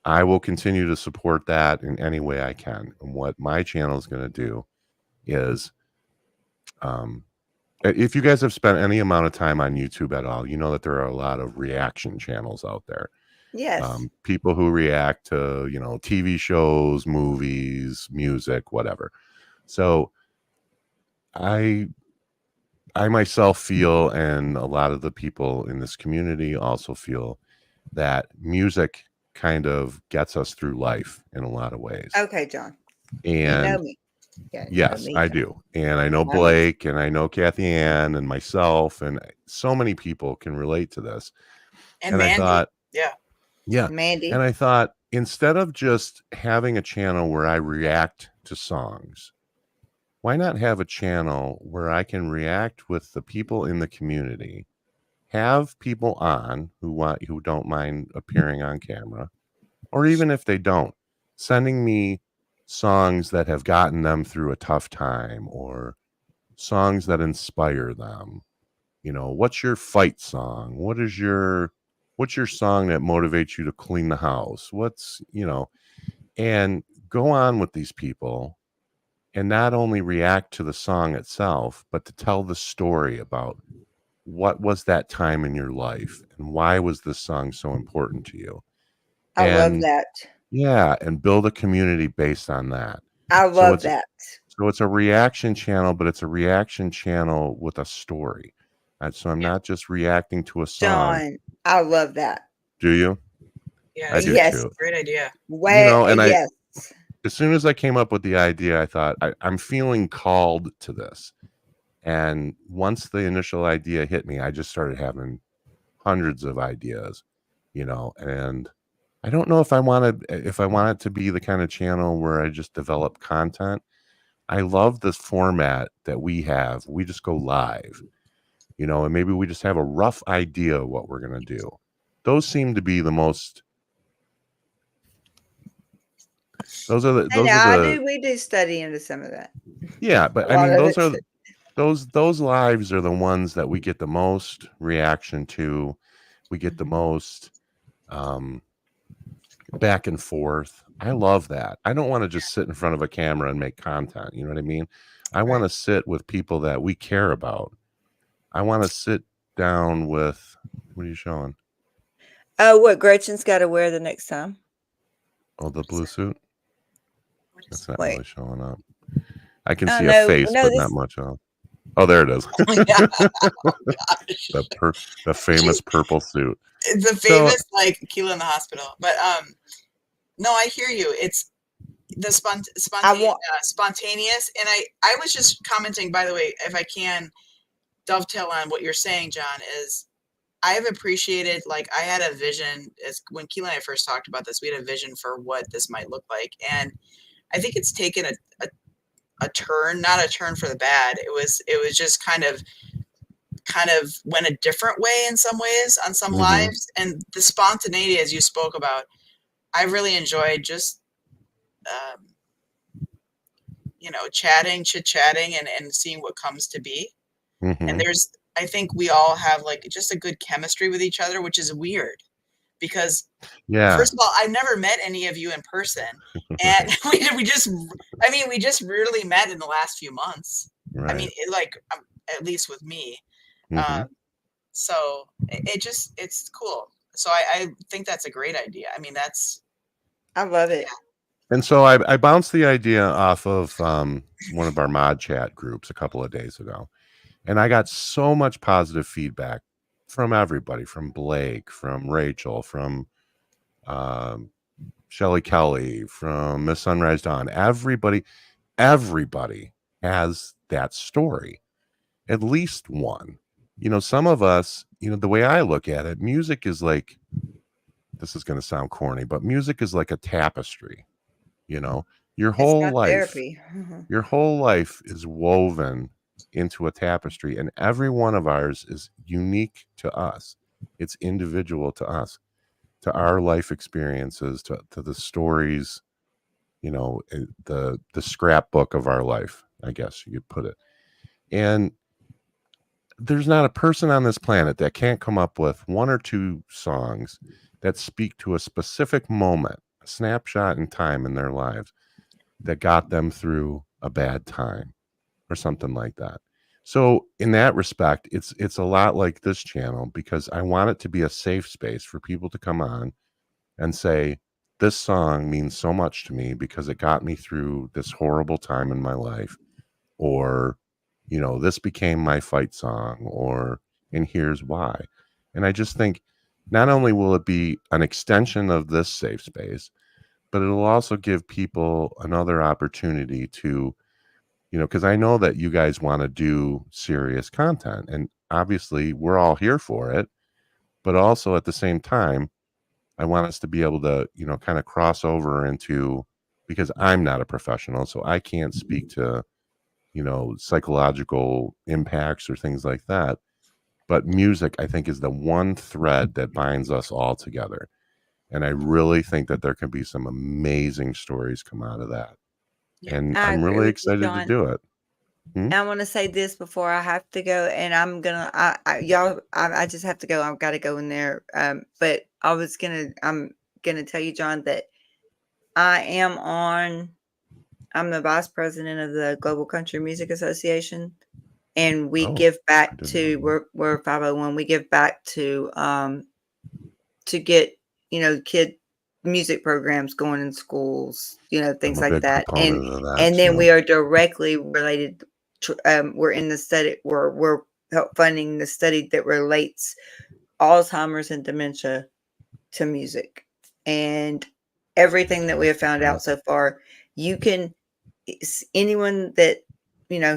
I will continue to support that in any way I can. And what my channel is going to do is, if you guys have spent any amount of time on YouTube at all, you know that there are a lot of reaction channels out there. Yes. People who react to, TV shows, movies, music, whatever. So I myself feel, and a lot of the people in this community also feel, that music kind of gets us through life in a lot of ways. Okay, John. And you know me. Yes, I do. And I know Blake, and I know Kathy Ann, and myself, and so many people can relate to this. And Mandy. I thought, Mandy. And I thought, instead of just having a channel where I react to songs, why not have a channel where I can react with the people in the community, have people on who don't mind appearing on camera, or even if they don't, sending me songs that have gotten them through a tough time, or songs that inspire them. What's your fight song? What's your song that motivates you to clean the house? And go on with these people and not only react to the song itself, but to tell the story about what was that time in your life and why was this song so important to you. I love that. Yeah, and build a community based on that. I love that. So it's a reaction channel, but it's a reaction channel with a story. And so I'm not just reacting to a song. John, I love that. Do you? Yeah, I do too. Great idea. Yes. As soon as I came up with the idea, I thought, I'm feeling called to this. And once the initial idea hit me, I just started having hundreds of ideas, and I don't know if I want it to be the kind of channel where I just develop content. I love this format that we have. We just go live, and maybe we just have a rough idea of what we're going to do. Those seem to be the most. We do study into some of that. Yeah, but I mean, those lives are the ones that we get the most reaction to. We get the most back and forth. I love that. I don't want to just sit in front of a camera and make content. You know what I mean? I want to sit with people that we care about. I want to sit down with, what are you showing? What Gretchen's got to wear the next time. Oh, the blue suit? That's not really showing up. I can see a face, but not much of. Oh, there it is. Oh, yeah. Oh, gosh. The famous purple suit. The famous like Keilah in the hospital. But no, I hear you. It's the spontaneous. And I was just commenting, by the way, if I can dovetail on what you're saying, John, is I have appreciated, like, I had a vision as when Keilah and I first talked about this, we had a vision for what this might look like. And I think it's taken a turn, not a turn for the bad. It was just kind of went a different way in some ways on some lives. And the spontaneity, as you spoke about, I really enjoyed just, chit-chatting and seeing what comes to be. And I think we all have like just a good chemistry with each other, which is weird because first of all, I've never met any of you in person. And we just really met in the last few months. Right. I mean, at least with me. So it's cool. So I think that's a great idea. I mean, I love it. Yeah. And so I bounced the idea off of one of our mod chat groups a couple of days ago. And I got so much positive feedback from everybody, from Blake, from Rachel, from Shelly Kelly, from Miss Sunrise Dawn. Everybody has that story. At least one. Some of us, the way I look at it, music is like, this is going to sound corny, but music is like a tapestry. Your whole life, your whole life is woven into a tapestry, and every one of ours is unique to us. It's individual to us, to our life experiences, to the stories, the scrapbook of our life, I guess you could put it. And there's not a person on this planet that can't come up with one or two songs that speak to a specific moment, a snapshot in time in their lives that got them through a bad time or something like that. So in that respect, it's a lot like this channel, because I want it to be a safe space for people to come on and say, this song means so much to me because it got me through this horrible time in my life, or this became my fight song, and here's why. And I just think not only will it be an extension of this safe space, but it'll also give people another opportunity to, because I know that you guys want to do serious content, and obviously we're all here for it, but also at the same time, I want us to be able to, kind of cross over into, because I'm not a professional, so I can't speak to, psychological impacts or things like that. But music, I think, is the one thread that binds us all together. And I really think that there can be some amazing stories come out of that. And I'm really excited to do it. I want to say this before I have to go, and I'm gonna, I just have to go. I've got to go in there. But I'm gonna tell you, John, that I'm the vice president of the Global Country Music Association, and we give back to, we're 501. We give back to get, kid music programs going in schools, things like that. And then we are directly related to, we're in the study, we're help funding the study that relates Alzheimer's and dementia to music. And everything that we have found out so far, anyone that,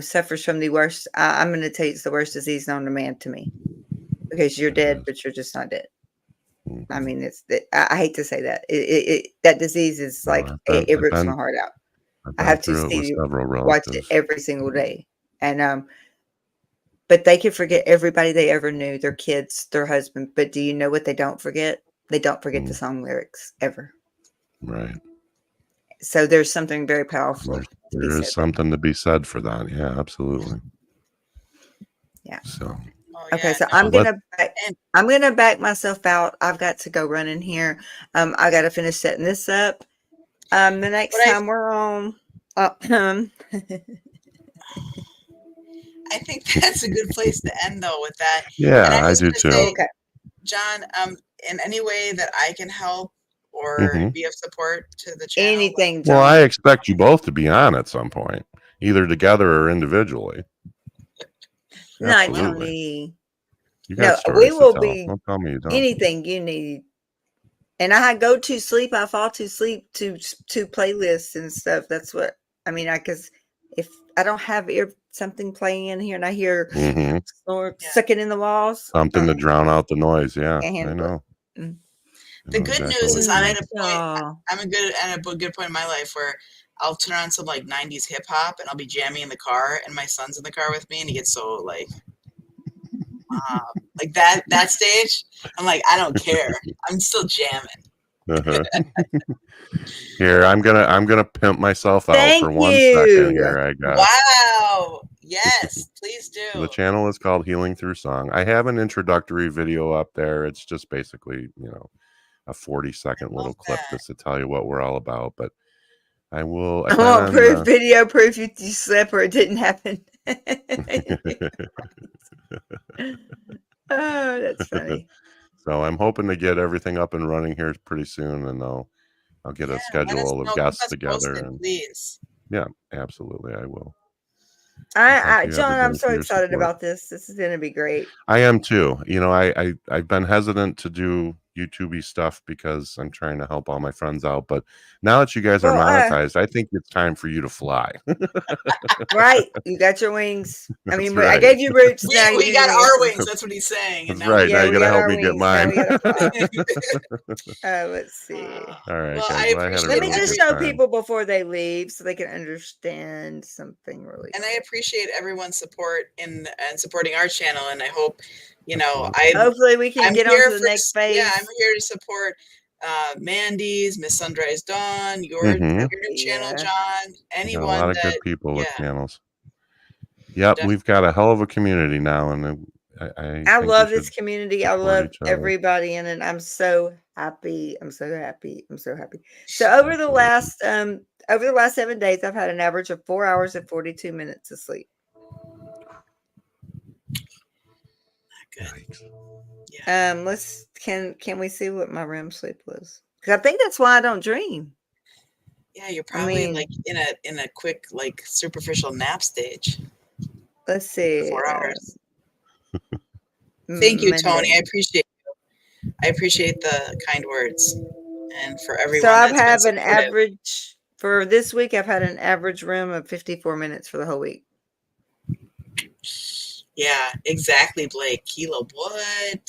suffers from the worst, I'm going to tell you, it's the worst disease known to man to me, because you're dead, but you're just not dead. I mean, I hate to say that. That disease is like, it rips my heart out. I have to watch it every single day. And, but they can forget everybody they ever knew, their kids, their husband. But do you know what they don't forget? They don't forget the song lyrics ever. Right. So there's something very powerful. There is something to be said for that. Yeah, absolutely. Yeah. So. Okay, so I'm gonna back myself out. I've got to go run in here. I got to finish setting this up. The next time we're on. I think that's a good place to end, though, with that. Yeah, I do too. Okay, John. In any way that I can help or be of support to the channel, anything, John. Well, I expect you both to be on at some point, either together or individually. Night, Absolutely. Tony. You got No, stories we to will tell. be Don't tell me you don't. anything you need. And I go to sleep. I fall to sleep to playlists and stuff. That's what I mean. Because if I don't have something playing in here and I hear sucking in the walls, something to drown out the noise. Yeah, I know. Mm. The good news is I'm at a point. I'm at a good point in my life where I'll turn on some like 90s hip hop and I'll be jamming in the car, and my son's in the car with me, and he gets so like that stage. I'm like, I don't care. I'm still jamming. Here, I'm gonna pimp myself out for 1 second. Here, I got. Wow. Yes, please do. The channel is called Healing Through Song. I have an introductory video up there. It's just basically, a 40-second little clip just to tell you what we're all about. But I will. I want proof, video proof you slept or it didn't happen. Oh, that's funny. So I'm hoping to get everything up and running here pretty soon, and I'll get a schedule of guests together. And please. Yeah, absolutely, I will. John, I'm so excited about this. This is going to be great. I am too. I've been hesitant to do YouTube-y stuff because I'm trying to help all my friends out. But now that you guys are monetized, I think it's time for you to fly. Right. You got your wings. I mean, I gave you roots. We got our wings. That's what he's saying. That's right. Now you got to help me get mine. Let's see. All right, well, guys. Let me just show people before they leave so they can understand something really. And I appreciate everyone's support and supporting our channel. And I hope, hopefully we can get on to the next phase. Yeah, I'm here to support Mandy's, Miss Sunrise Dawn, your new channel, John. Anyone. A lot of good people with channels. Yep, we've got a hell of a community now, and I love this community. I love everybody in it. I'm so happy. I'm so happy. I'm so happy. So over the last 7 days, I've had an average of 4 hours and 42 minutes of sleep. Good. Yeah. Can we see what my REM sleep was? Because I think that's why I don't dream. Yeah, you're probably like in a quick, like superficial nap stage. Let's see. 4 hours. Thank you, Tony. I appreciate you. I appreciate the kind words, and for everyone. So I've had an average for this week. I've had an average REM of 54 minutes for the whole week. Yeah, exactly, Blake. Keilah, what?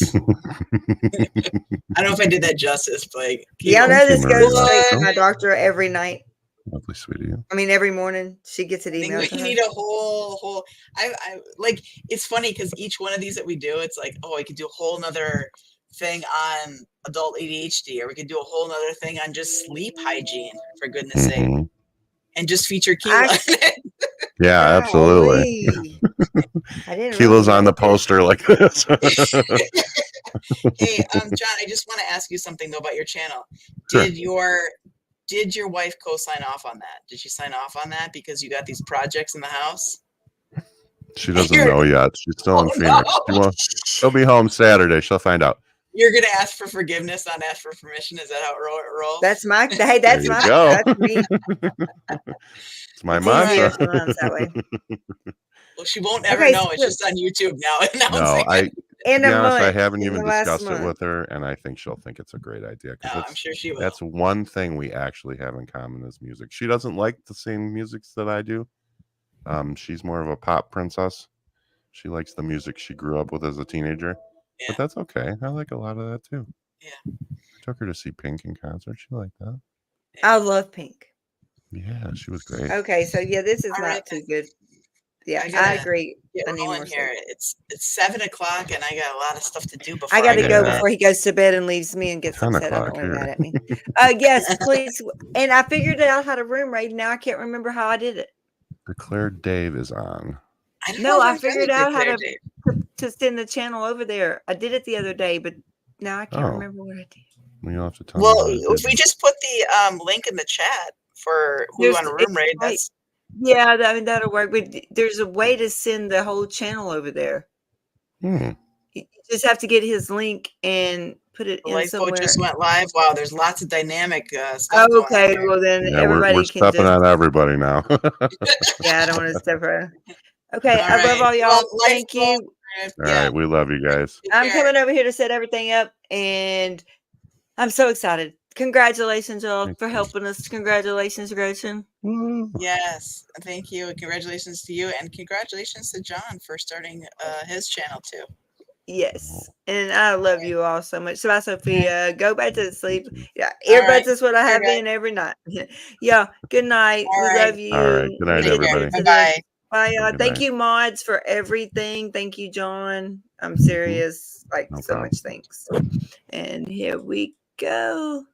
I don't know if I did that justice, Blake. Keilah. Yeah, I know this goes straight to my doctor every night. Lovely, sweetie. I mean, every morning she gets an email. We need a whole. I like. It's funny because each one of these that we do, it's like, oh, I could do a whole nother thing on adult ADHD, or we could do a whole nother thing on just sleep hygiene, for goodness sake, and just feature Keilah. Yeah, absolutely. Keilah's on the poster like this. Hey, John, I just want to ask you something though about your channel. Did your wife co-sign off on that? Did she sign off on that because you got these projects in the house? She doesn't know yet. She's still in Phoenix. No. She'll be home Saturday. She'll find out. You're gonna ask for forgiveness, not ask for permission. Is that how it rolls? That's my. Hey, that's my. That's me. It's my mantra. Well, she won't ever know. It's just on YouTube now. I haven't even discussed it with her, and I think she'll think it's a great idea. I'm sure she will. That's one thing we actually have in common is music. She doesn't like the same musics that I do. She's more of a pop princess. She likes the music she grew up with as a teenager. Yeah. But that's okay. I like a lot of that too. Yeah. Took her to see Pink in concert. She liked that. I love Pink. Yeah, she was great. Okay, so this is not too good. Yeah, I agree. I need more here. It's 7:00 and I got a lot of stuff to do before I got to go before he goes to bed and leaves me and gets upset. I don't want mad at me. Yes, please. And I figured out how to room raid. Now I can't remember how I did it. Declare Dave is on. I figured out how to send the channel over there. I did it the other day, but now I can't remember what I did. You'll have to tell me. If we just put the link in the chat for who on a room raid, that's. Yeah, I mean that'll work. But there's a way to send the whole channel over there. You just have to get his link and put it in somewhere. Life just went live. Wow, there's lots of dynamic stuff. Oh, okay. Well, then everybody we're stepping on everybody now. Yeah, I don't want to step around. Okay, All I love right. all y'all. Well, life Thank you. goals. All Yeah. right, we love you guys. Take I'm care. coming over here to set everything up, and I'm so excited. Congratulations, y'all, Thank for you. helping us. Congratulations, Gretchen. Woo. Yes, thank you. And congratulations to you, and congratulations to John for starting his channel too. Yes, and I love you all so much. So, bye, Sophia. Go back to sleep. Yeah, All earbuds right. is what I Here, have guys. in every night. Yeah, good night. All We right. love you. All right. Good Let me night, get everybody. into Bye-bye. Bye, y'all. Good Thank night. you, mods, for everything. Thank you, John. I'm serious. Like, No so problem. much thanks. And here we go.